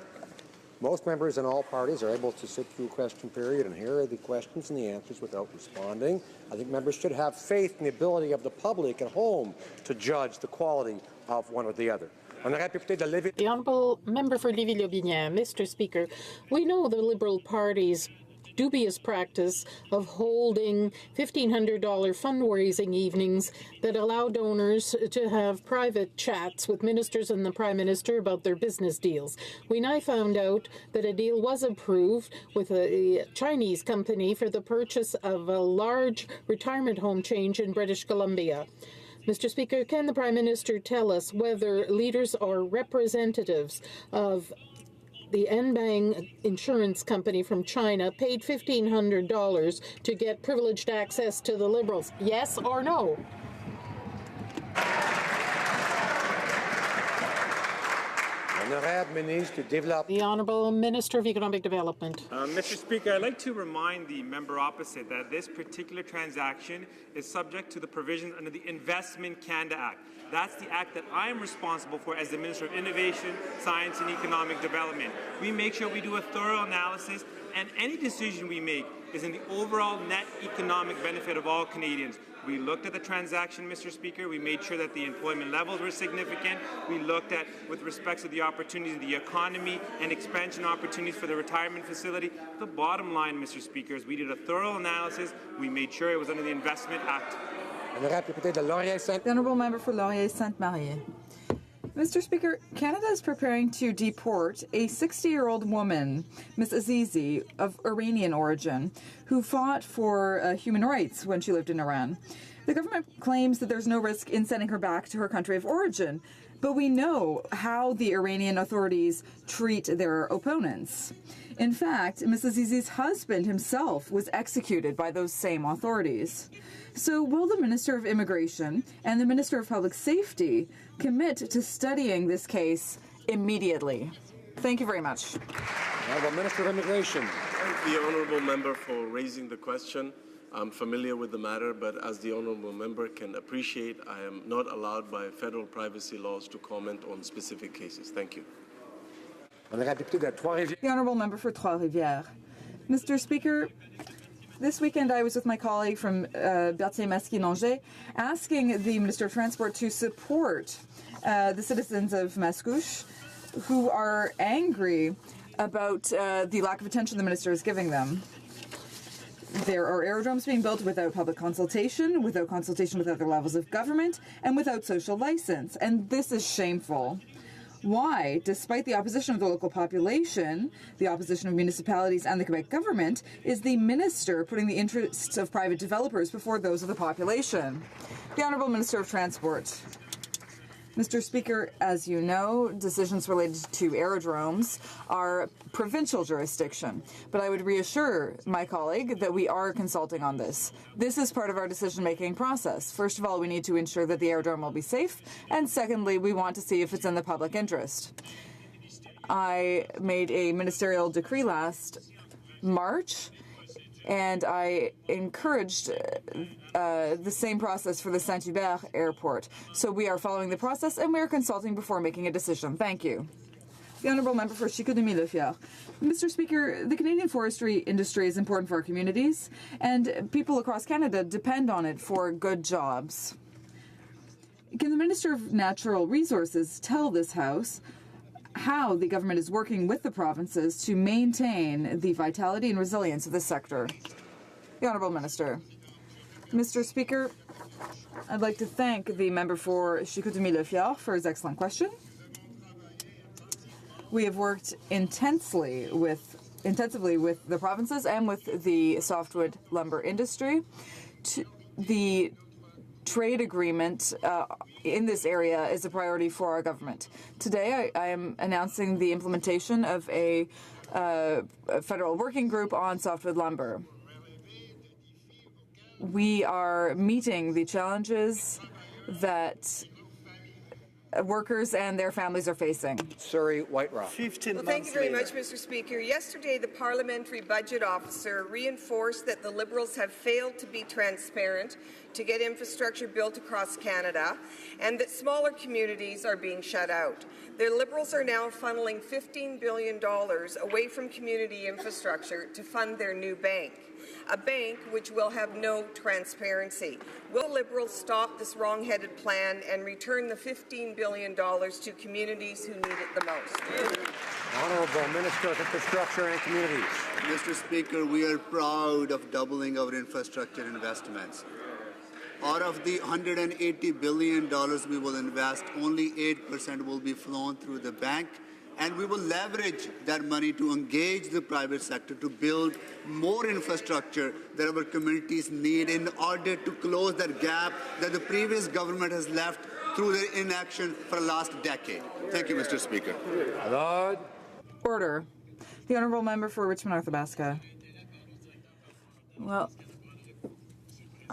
Most members in all parties are able to sit through question period and hear the questions and the answers without responding. I think members should have faith in the ability of the public at home to judge the quality of one or the other. The Honourable Member for Lévis-Lotbinière. Mr. Speaker, we know the Liberal Party's dubious practice of holding $1,500 fundraising evenings that allow donors to have private chats with ministers and the Prime Minister about their business deals. We now found out that a deal was approved with a Chinese company for the purchase of a large retirement home chain in British Columbia. Mr. Speaker, can the Prime Minister tell us whether leaders or representatives of the Enbang insurance company from China paid $1,500 to get privileged access to the Liberals? Yes or no? The Honourable Minister of Economic Development. Mr. Speaker, I'd like to remind the member opposite that this particular transaction is subject to the provisions under the Investment Canada Act. That's the act that I am responsible for as the Minister of Innovation, Science and Economic Development. We make sure we do a thorough analysis, and any decision we make is in the overall net economic benefit of all Canadians. We looked at the transaction, Mr. Speaker. We made sure that the employment levels were significant. We looked at, with respect to the opportunities of the economy and expansion opportunities for the retirement facility. The bottom line, Mr. Speaker, is we did a thorough analysis. We made sure it was under the Investment Act. The Honourable Member for Laurier-Sainte-Marie. Mr. Speaker, Canada is preparing to deport a 60-year-old woman, Ms. Azizi, of Iranian origin, who fought for human rights when she lived in Iran. The government claims that there's no risk in sending her back to her country of origin, but we know how the Iranian authorities treat their opponents. In fact, Ms. Azizi's husband himself was executed by those same authorities. So will the Minister of Immigration and the Minister of Public Safety commit to studying this case immediately? Thank you very much. Honourable Minister of Immigration. Thank the Honourable Member for raising the question. I'm familiar with the matter, but as the Honourable Member can appreciate, I am not allowed by federal privacy laws to comment on specific cases. Thank you. The Honourable Member for Trois-Rivières. Mr. Speaker, this weekend I was with my colleague from Berthier-Masquis-Nangers asking the Minister of Transport to support the citizens of Mascouche who are angry about the lack of attention the Minister is giving them. There are aerodromes being built without public consultation with other levels of government, and without social license, and this is shameful. Why, despite the opposition of the local population, the opposition of municipalities and the Quebec government, is the minister putting the interests of private developers before those of the population? The Honourable Minister of Transport. Mr. Speaker, as you know, decisions related to aerodromes are provincial jurisdiction, but I would reassure my colleague that we are consulting on this. This is part of our decision-making process. First of all, we need to ensure that the aerodrome will be safe, and secondly, we want to see if it's in the public interest. I made a ministerial decree last March, and I encouraged the same process for the Saint-Hubert airport. So we are following the process and we are consulting before making a decision. Thank you. The Honourable Member for Chicoutimi-Le-Fier. Mr. Speaker, the Canadian forestry industry is important for our communities, and people across Canada depend on it for good jobs. Can the Minister of Natural Resources tell this House how the government is working with the provinces to maintain the vitality and resilience of this sector? The Honourable Minister. Mr. Speaker, I'd like to thank the member for Chicoutimi-Le-Fier for his excellent question. We have worked intensively with the provinces and with the softwood lumber industry. The trade agreement in this area is a priority for our government. Today, I am announcing the implementation of a federal working group on softwood lumber. We are meeting the challenges that workers and their families are facing. Surrey White-Rock. Well, thank you very much, Mr. Speaker. Yesterday, the Parliamentary Budget Officer reinforced that the Liberals have failed to be transparent to get infrastructure built across Canada, and that smaller communities are being shut out. The Liberals are now funneling $15 billion away from community infrastructure to fund their new bank, a bank which will have no transparency. Will Liberals stop this wrong-headed plan and return the $15 billion to communities who need it the most? Honourable Minister of Infrastructure and Communities. Mr. Speaker, we are proud of doubling our infrastructure investments. Out of the $180 billion we will invest, only 8% will be flown through the bank, and we will leverage that money to engage the private sector to build more infrastructure that our communities need in order to close that gap that the previous government has left through their inaction for the last decade. Thank you, Mr. Speaker. Order. The Honourable Member for Richmond Arthabaska. Well,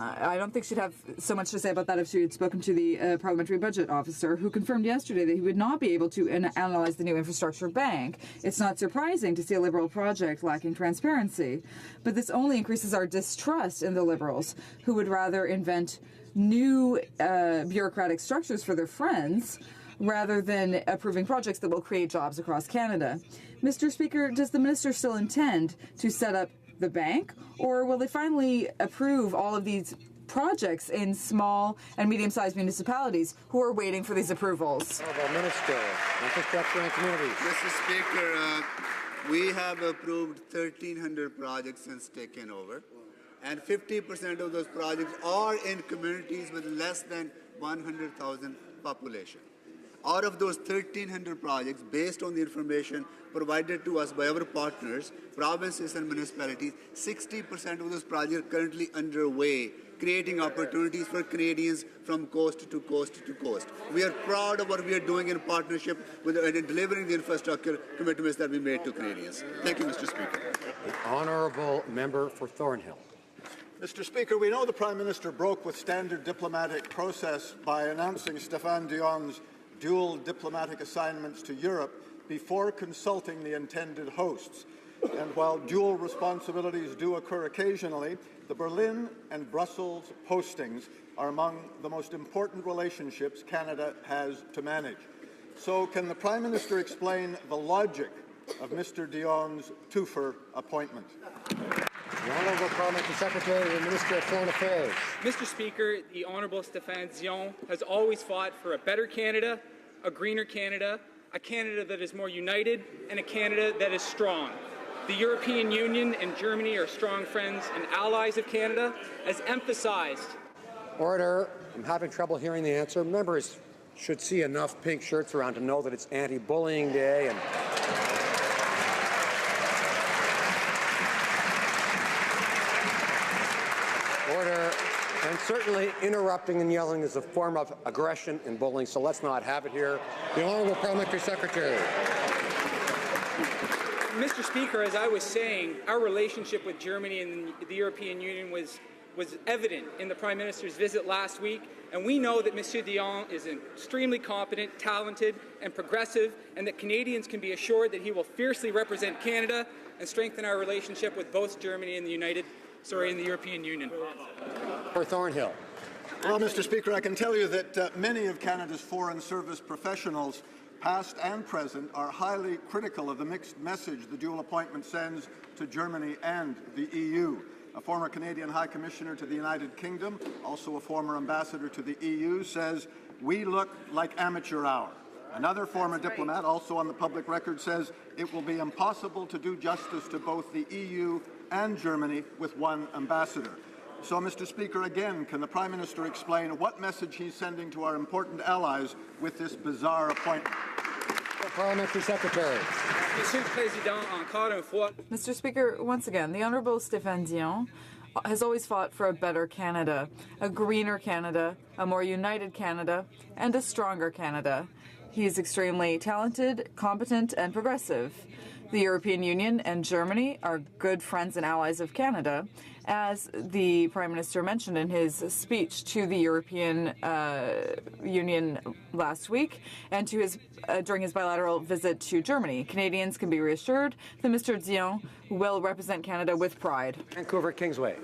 I don't think she'd have so much to say about that if she had spoken to the Parliamentary Budget Officer, who confirmed yesterday that he would not be able to analyse the new infrastructure bank. It's not surprising to see a Liberal project lacking transparency, but this only increases our distrust in the Liberals, who would rather invent new bureaucratic structures for their friends rather than approving projects that will create jobs across Canada. Mr. Speaker, does the Minister still intend to set up the bank, or will they finally approve all of these projects in small and medium-sized municipalities who are waiting for these approvals? Honourable Minister, Infrastructure and Communities. Mr. Speaker, we have approved 1,300 projects since taken over, and 50% of those projects are in communities with less than 100,000 population. Out of those 1,300 projects, based on the information provided to us by our partners, provinces and municipalities, 60% of those projects are currently underway, creating opportunities for Canadians from coast to coast to coast. We are proud of what we are doing in partnership with and delivering the infrastructure commitments that we made to Canadians. Thank you, Mr. Speaker. The Honourable Member for Thornhill. Mr. Speaker, we know the Prime Minister broke with standard diplomatic process by announcing Stéphane Dion's dual diplomatic assignments to Europe before consulting the intended hosts. And while dual responsibilities do occur occasionally, the Berlin and Brussels postings are among the most important relationships Canada has to manage. So can the Prime Minister explain the logic of Mr. Dion's twofer appointment? The Honourable Parliamentary Secretary and Minister of Foreign Affairs. Mr. Speaker, the Honourable Stéphane Dion has always fought for a better Canada, a greener Canada, a Canada that is more united, and a Canada that is strong. The European Union and Germany are strong friends and allies of Canada, as emphasized. Order. I'm having trouble hearing the answer. Members should see enough pink shirts around to know that it's anti-bullying day and order. And certainly interrupting and yelling is a form of aggression and bullying, so let's not have it here. The Honourable Parliamentary Secretary. Mr. Speaker, as I was saying, our relationship with Germany and the European Union was evident in the Prime Minister's visit last week, and we know that Mr. Dion is extremely competent, talented, and progressive, and that Canadians can be assured that he will fiercely represent Canada and strengthen our relationship with both Germany and the European Union. For Thornhill. Well, Mr. Speaker, I can tell you that many of Canada's foreign service professionals, past and present, are highly critical of the mixed message the dual appointment sends to Germany and the EU. A former Canadian High Commissioner to the United Kingdom, also a former ambassador to the EU, says, "We look like amateur hour." Another former diplomat, also on the public record, says it will be impossible to do justice to both the EU and Germany with one ambassador. So, Mr. Speaker, again, can the Prime Minister explain what message he's sending to our important allies with this bizarre appointment? The Parliamentary Secretary. Mr. Speaker, once again, the Honourable Stéphane Dion has always fought for a better Canada, a greener Canada, a more united Canada, and a stronger Canada. He is extremely talented, competent, and progressive. The European Union and Germany are good friends and allies of Canada, as the Prime Minister mentioned in his speech to the European Union last week and to his during his bilateral visit to Germany. Canadians can be reassured that Mr. Dion will represent Canada with pride. Vancouver Kingsway.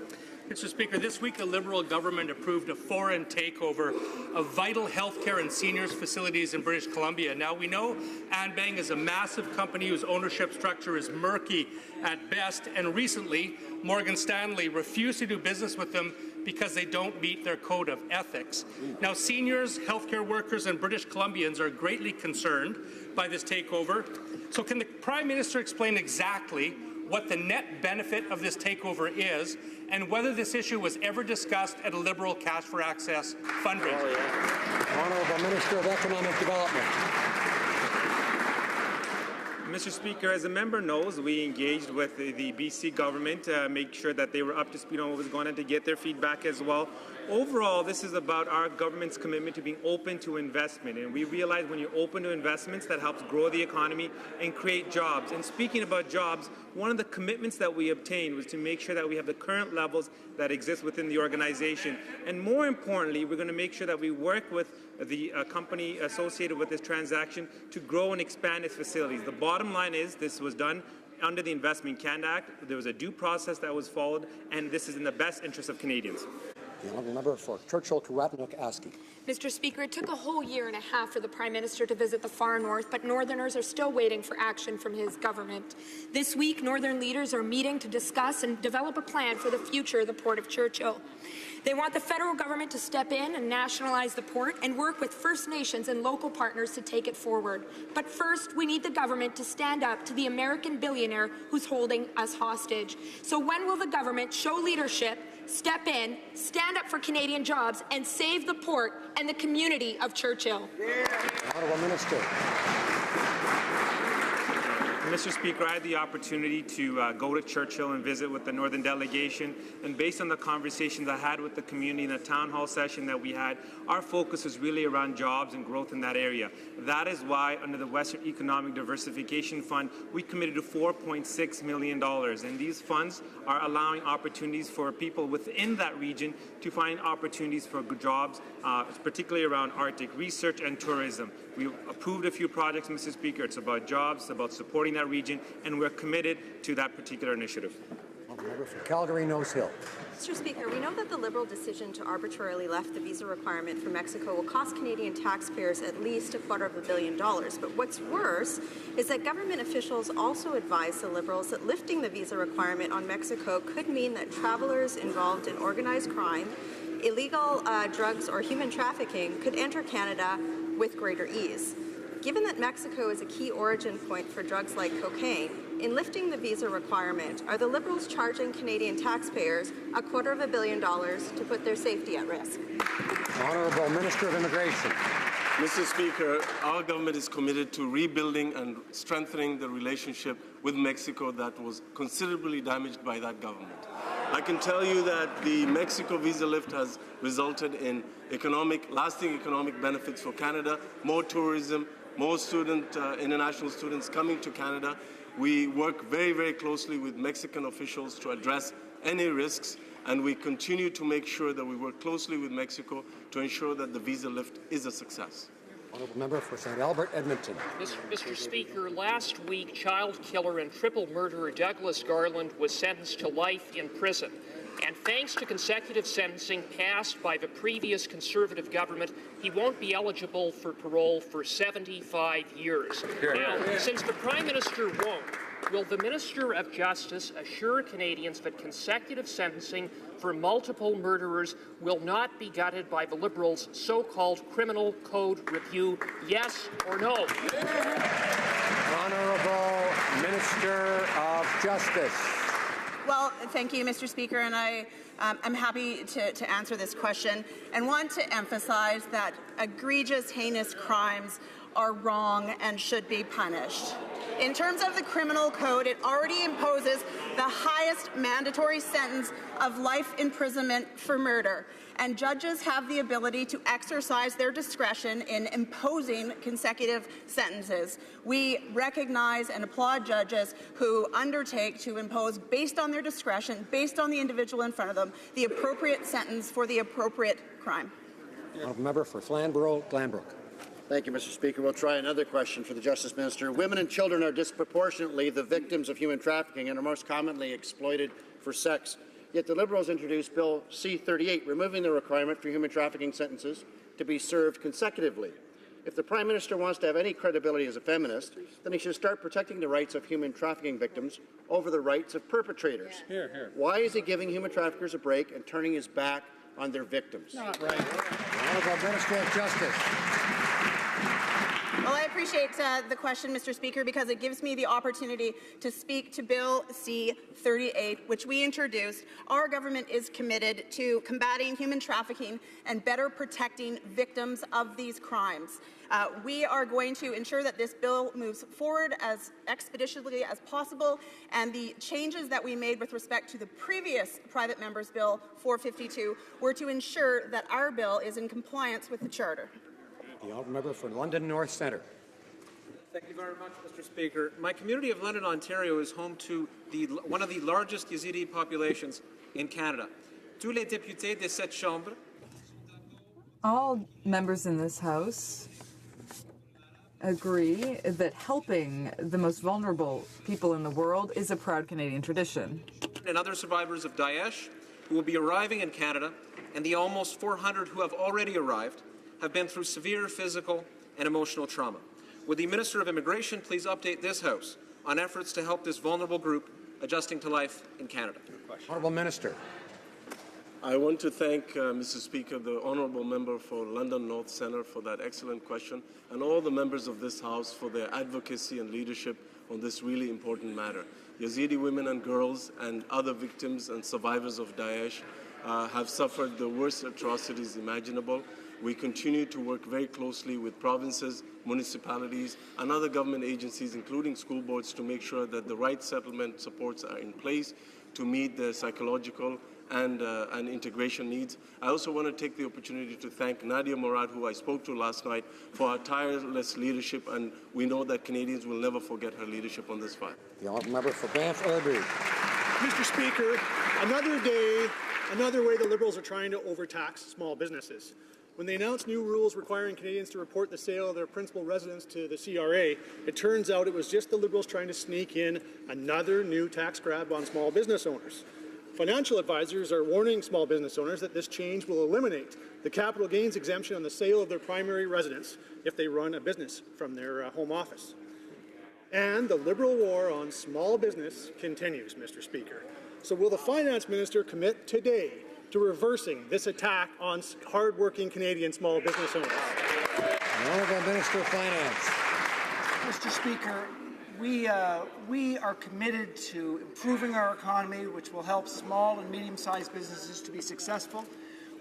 Mr. Speaker, this week the Liberal government approved a foreign takeover of vital healthcare and seniors facilities in British Columbia. Now, we know Anbang is a massive company whose ownership structure is murky at best, and recently Morgan Stanley refused to do business with them because they don't meet their code of ethics. Now, seniors, healthcare workers, and British Columbians are greatly concerned by this takeover. So can the Prime Minister explain exactly what the net benefit of this takeover is, and whether this issue was ever discussed at a Liberal Cash for Access fundraiser? Honourable Minister of Economic Development. Mr. Speaker, as the member knows, we engaged with the BC government to make sure that they were up to speed on what was going on, to get their feedback as well. Overall, this is about our government's commitment to being open to investment. And we realize when you're open to investments, that helps grow the economy and create jobs. And speaking about jobs, one of the commitments that we obtained was to make sure that we have the current levels that exist within the organization. And more importantly, we're going to make sure that we work with the company associated with this transaction to grow and expand its facilities. The bottom line is this was done under the Investment Canada Act. There was a due process that was followed, and this is in the best interest of Canadians. The honourable member for Churchill-Kiwatanuk-Aski. Mr. Speaker, it took a whole year and a half for the Prime Minister to visit the far north, but Northerners are still waiting for action from his government. This week, Northern leaders are meeting to discuss and develop a plan for the future of the Port of Churchill. They want the federal government to step in and nationalize the port and work with First Nations and local partners to take it forward. But first, we need the government to stand up to the American billionaire who's holding us hostage. So when will the government show leadership, step in, stand up for Canadian jobs, and save the port and the community of Churchill? Honourable Minister. Mr. Speaker, I had the opportunity to go to Churchill and visit with the Northern delegation, and based on the conversations I had with the community in the town hall session that we had, our focus is really around jobs and growth in that area. That is why, under the Western Economic Diversification Fund, we committed to $4.6 million, and these funds are allowing opportunities for people within that region to find opportunities for good jobs, particularly around Arctic research and tourism. We've approved a few projects, Mr. Speaker. It's about jobs, it's about supporting that region, and we're committed to that particular initiative. For Calgary, Nose Hill. Mr. Speaker, we know that the Liberal decision to arbitrarily lift the visa requirement for Mexico will cost Canadian taxpayers at least $250 million. But what's worse is that government officials also advise the Liberals that lifting the visa requirement on Mexico could mean that travelers involved in organized crime, illegal drugs, or human trafficking could enter Canada with greater ease. Given that Mexico is a key origin point for drugs like cocaine, in lifting the visa requirement, are the Liberals charging Canadian taxpayers $250 million to put their safety at risk? Honourable Minister of Immigration. Mr. Speaker, our government is committed to rebuilding and strengthening the relationship with Mexico that was considerably damaged by that government. I can tell you that the Mexico visa lift has resulted in lasting economic benefits for Canada, more tourism, more international students coming to Canada. We work very, very closely with Mexican officials to address any risks, and we continue to make sure that we work closely with Mexico to ensure that the visa lift is a success. Honourable member for St. Albert, Edmonton. Mr. Speaker, last week, child killer and triple murderer Douglas Garland was sentenced to life in prison. And thanks to consecutive sentencing passed by the previous Conservative government, he won't be eligible for parole for 75 years. Now, since the Prime Minister won't, will the Minister of Justice assure Canadians that consecutive sentencing for multiple murderers will not be gutted by the Liberals' so-called criminal code review? Yes or no? Honourable Minister of Justice. Well, thank you, Mr. Speaker, and I I'm happy to answer this question and want to emphasize that egregious, heinous crimes are wrong and should be punished. In terms of the criminal code, it already imposes the highest mandatory sentence of life imprisonment for murder, and judges have the ability to exercise their discretion in imposing consecutive sentences. We recognize and applaud judges who undertake to impose, based on their discretion, based on the individual in front of them, the appropriate sentence for the appropriate crime. Honourable Member for Flamborough-Glanbrook. Thank you, Mr. Speaker. We'll try another question for the Justice Minister. Women and children are disproportionately the victims of human trafficking and are most commonly exploited for sex. Yet the Liberals introduced Bill C-38, removing the requirement for human trafficking sentences to be served consecutively. If the Prime Minister wants to have any credibility as a feminist, then he should start protecting the rights of human trafficking victims over the rights of perpetrators. Hear, hear. Why is he giving human traffickers a break and turning his back on their victims? Not right. Honourable Minister of Justice. Well, I appreciate the question, Mr. Speaker, because it gives me the opportunity to speak to Bill C-38, which we introduced. Our government is committed to combating human trafficking and better protecting victims of these crimes. We are going to ensure that this bill moves forward as expeditiously as possible, and the changes that we made with respect to the previous private member's bill 452 were to ensure that our bill is in compliance with the Charter. The Honourable Member for London North Centre. Thank you very much, Mr. Speaker. My community of London, Ontario is home to one of the largest Yazidi populations in Canada. Tous les députés de cette chambre. All members in this House agree that helping the most vulnerable people in the world is a proud Canadian tradition. And other survivors of Daesh who will be arriving in Canada, and the almost 400 who have already arrived, have been through severe physical and emotional trauma. Would the Minister of Immigration please update this House on efforts to help this vulnerable group adjusting to life in Canada? Honourable Minister. I want to thank, Mr. Speaker, the Honourable Member for London North Centre for that excellent question, and all the members of this House for their advocacy and leadership on this really important matter. Yazidi women and girls and other victims and survivors of Daesh have suffered the worst atrocities imaginable. We continue to work very closely with provinces, municipalities, and other government agencies, including school boards, to make sure that the right settlement supports are in place to meet their psychological and integration needs. I also want to take the opportunity to thank Nadia Murad, who I spoke to last night, for her tireless leadership, and we know that Canadians will never forget her leadership on this file. The Honourable Member for Banff-Irby. Mr. Speaker, another day, another way the Liberals are trying to overtax small businesses. When they announced new rules requiring Canadians to report the sale of their principal residence to the CRA, it turns out it was just the Liberals trying to sneak in another new tax grab on small business owners. Financial advisors are warning small business owners that this change will eliminate the capital gains exemption on the sale of their primary residence if they run a business from their home office. And the Liberal war on small business continues, Mr. Speaker. So will the Finance Minister commit today to reversing this attack on hard-working Canadian small business owners? The Honourable Minister of Finance. Mr. Speaker, we are committed to improving our economy, which will help small and medium-sized businesses to be successful.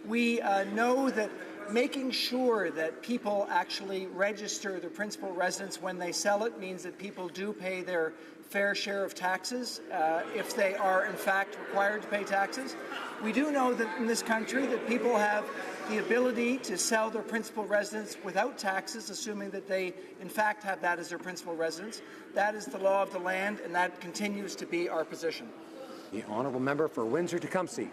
We know that making sure that people actually register their principal residence when they sell it means that people do pay their fair share of taxes if they are in fact required to pay taxes. We do know that in this country that people have the ability to sell their principal residence without taxes, assuming that they in fact have that as their principal residence. That is the law of the land, and that continues to be our position. The Honourable Member for Windsor-Tecumseh.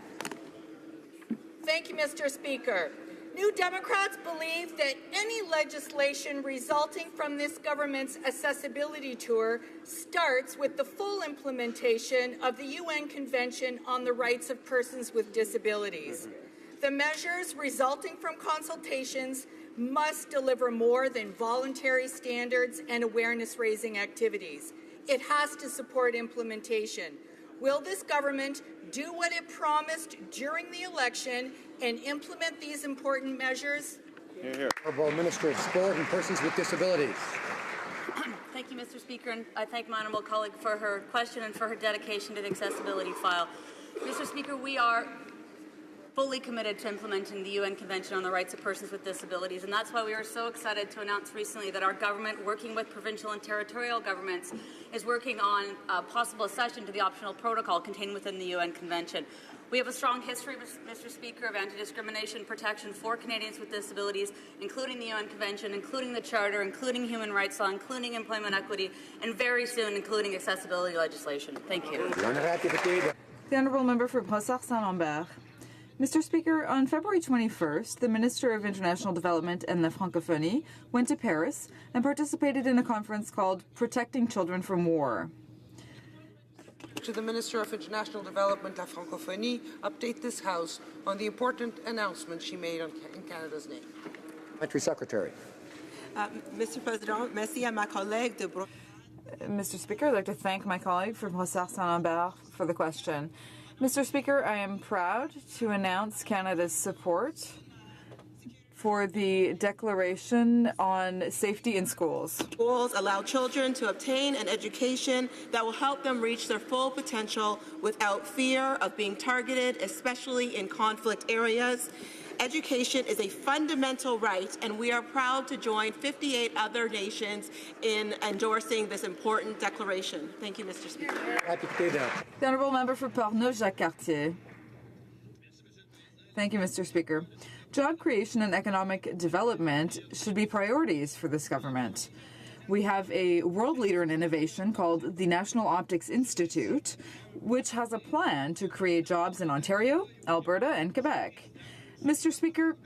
Thank you, Mr. Speaker. New Democrats believe that any legislation resulting from this government's accessibility tour starts with the full implementation of the UN Convention on the Rights of Persons with Disabilities. The measures resulting from consultations must deliver more than voluntary standards and awareness-raising activities. It has to support implementation. Will this government do what it promised during the election and implement these important measures? Honourable Minister of Sport and Persons with Disabilities. Thank you, Mr. Speaker, and I thank my honourable colleague for her question and for her dedication to the accessibility file. Mr. Speaker, we are fully committed to implementing the UN Convention on the Rights of Persons with Disabilities, and that's why we were so excited to announce recently that our government, working with provincial and territorial governments, is working on possible accession to the optional protocol contained within the UN Convention. We have a strong history, Mr. Speaker, of anti-discrimination protection for Canadians with disabilities, including the UN Convention, including the Charter, including human rights law, including employment equity, and very soon including accessibility legislation. Thank you. The Honourable Member for Brossard-Saint-Lambert. Mr. Speaker, on February 21st, the Minister of International Development and the Francophonie went to Paris and participated in a conference called Protecting Children from War. To the Minister of International Development, La Francophonie, update this House on the important announcement she made in Canada's name. Parliamentary Secretary. Mr. President, merci à ma collègue de Mr. Speaker, I'd like to thank my colleague from Brossard-Saint-Lambert for the question. Mr. Speaker, I am proud to announce Canada's support for the Declaration on Safety in Schools. Schools allow children to obtain an education that will help them reach their full potential without fear of being targeted, especially in conflict areas. Education is a fundamental right, and we are proud to join 58 other nations in endorsing this important declaration. Thank you, Mr. Speaker. The Honourable Member for Portneuf-Jacques-Cartier. Thank you, Mr. Speaker. Job creation and economic development should be priorities for this government. We have a world leader in innovation called the National Optics Institute, which has a plan to create jobs in Ontario, Alberta, and Quebec. Mr. Speaker,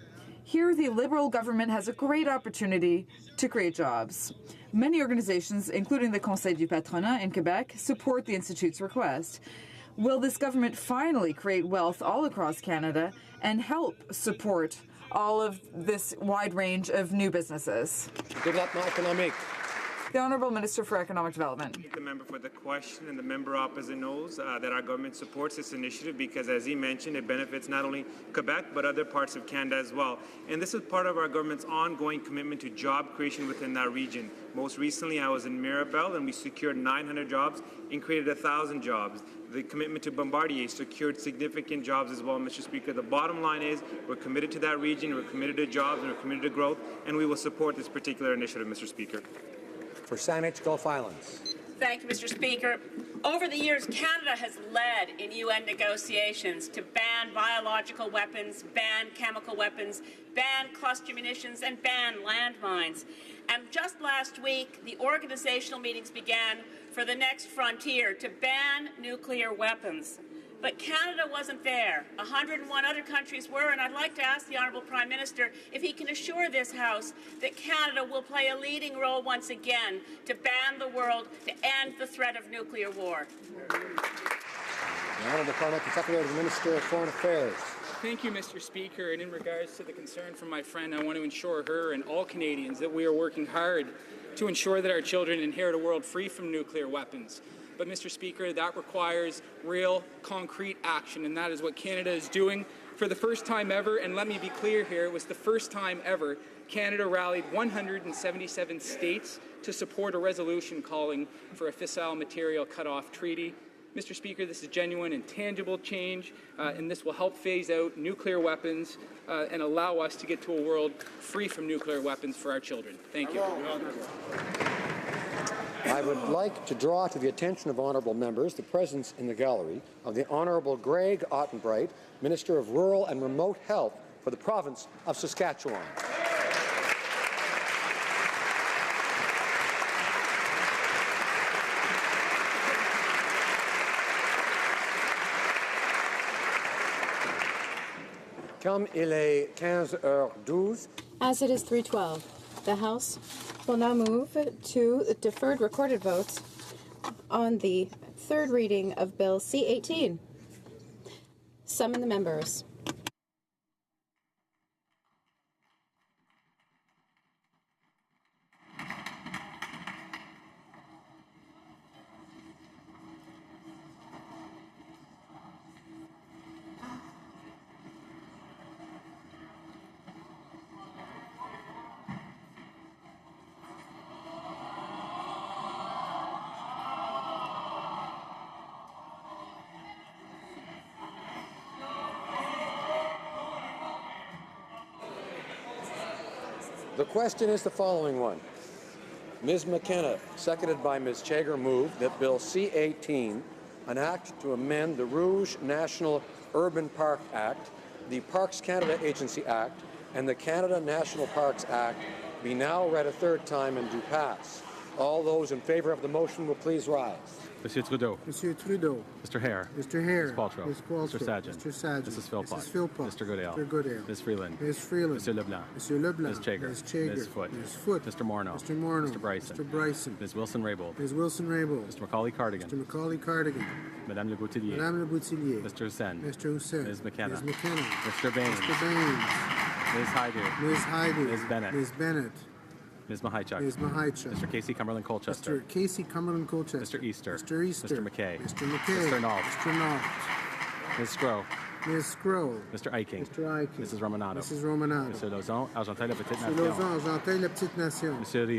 here the Liberal government has a great opportunity to create jobs. Many organizations, including the Conseil du Patronat in Quebec, support the Institute's request. Will this government finally create wealth all across Canada and help support all of this wide range of new businesses? Développement économique. The Honourable Minister for Economic Development. Thank the member for the question, and the member opposite knows that our government supports this initiative because, as he mentioned, it benefits not only Quebec but other parts of Canada as well. And this is part of our government's ongoing commitment to job creation within that region. Most recently, I was in Mirabel, and we secured 900 jobs and created 1,000 jobs. The commitment to Bombardier secured significant jobs as well, Mr. Speaker. The bottom line is we're committed to that region, we're committed to jobs, and we're committed to growth, and we will support this particular initiative, Mr. Speaker. For Saanich, Gulf Islands. Thank you, Mr. Speaker. Over the years, Canada has led in UN negotiations to ban biological weapons, ban chemical weapons, ban cluster munitions, and ban landmines. And just last week, the organizational meetings began for the next frontier to ban nuclear weapons. But Canada wasn't there. 101 other countries were, and I'd like to ask the Honourable Prime Minister if he can assure this House that Canada will play a leading role once again to ban the world, to end the threat of nuclear war. The Honourable Parliamentary Secretary to the Minister of Foreign Affairs. Thank you, Mr. Speaker. And in regards to the concern from my friend, I want to ensure her and all Canadians that we are working hard to ensure that our children inherit a world free from nuclear weapons. But, Mr. Speaker, that requires real, concrete action, and that is what Canada is doing for the first time ever. And let me be clear here, it was the first time ever Canada rallied 177 states to support a resolution calling for a fissile material cutoff treaty. Mr. Speaker, this is genuine and tangible change, and this will help phase out nuclear weapons and allow us to get to a world free from nuclear weapons for our children. Thank you. I would like to draw to the attention of honourable members the presence in the gallery of the Honourable Greg Ottenbright, Minister of Rural and Remote Health for the province of Saskatchewan. Comme il est 15h12. As it is 3:12, the House will now move to deferred recorded votes on the third reading of Bill C-18. Summon the members. The question is the following one. Ms. McKenna, seconded by Ms. Chager, moved that Bill C-18, an act to amend the Rouge National Urban Park Act, the Parks Canada Agency Act, and the Canada National Parks Act be now read a third time and do pass. All those in favor of the motion will please rise. Monsieur Trudeau. Monsieur Trudeau. Mr. Hare. Mr. Hare. Ms. Qualtrough. Ms. Qualtrough. Mr. Sajjan. Mr. Sajjan. Mrs. Philpott. Mrs. Philpott. Mr. Goodale. Mr. Goodale. Ms. Freeland. Ms. Freeland. Monsieur Leblanc. Monsieur Leblanc. Ms. Chager. Ms. Chager. Ms. Foote. Ms. Foote. Mr. Morneau. Mr. Morneau. Mr. Bryson. Mr. Bryson. Ms. Wilson-Raybould. Ms. Wilson-Raybould. Mr. Macaulay-Cardigan. Mr. Macaulay-Cardigan. Madame Le Boutillier. Madame Le Boutillier. Mr. Hussain. Mr. Hussain. Ms. McKenna. Ms. McKenna. Mr. Baines. Mr. Baines. Ms. Hyde. Ms. Hyde. Ms. Bennett. Ms. Bennett. Ms. Mahichuk. Ms. Mahichuk. Mr. Casey Cumberland-Colchester. Mr. Casey Cumberland-Colchester. Mr. Easter. Mr. Easter. Mr. McKay. Mr. McKay. Mr. Nault. Mr. Nault. Ms. Scrow. Ms. Scrow. Mr. Eiking. Mr. Eiking. Mrs. Romanato. Mrs. Romanato. Monsieur Lauzon, Argenteuil-La Petite Monsieur Nation. Lauzon, Argenteuil-La Petite Nation. Monsieur Rio.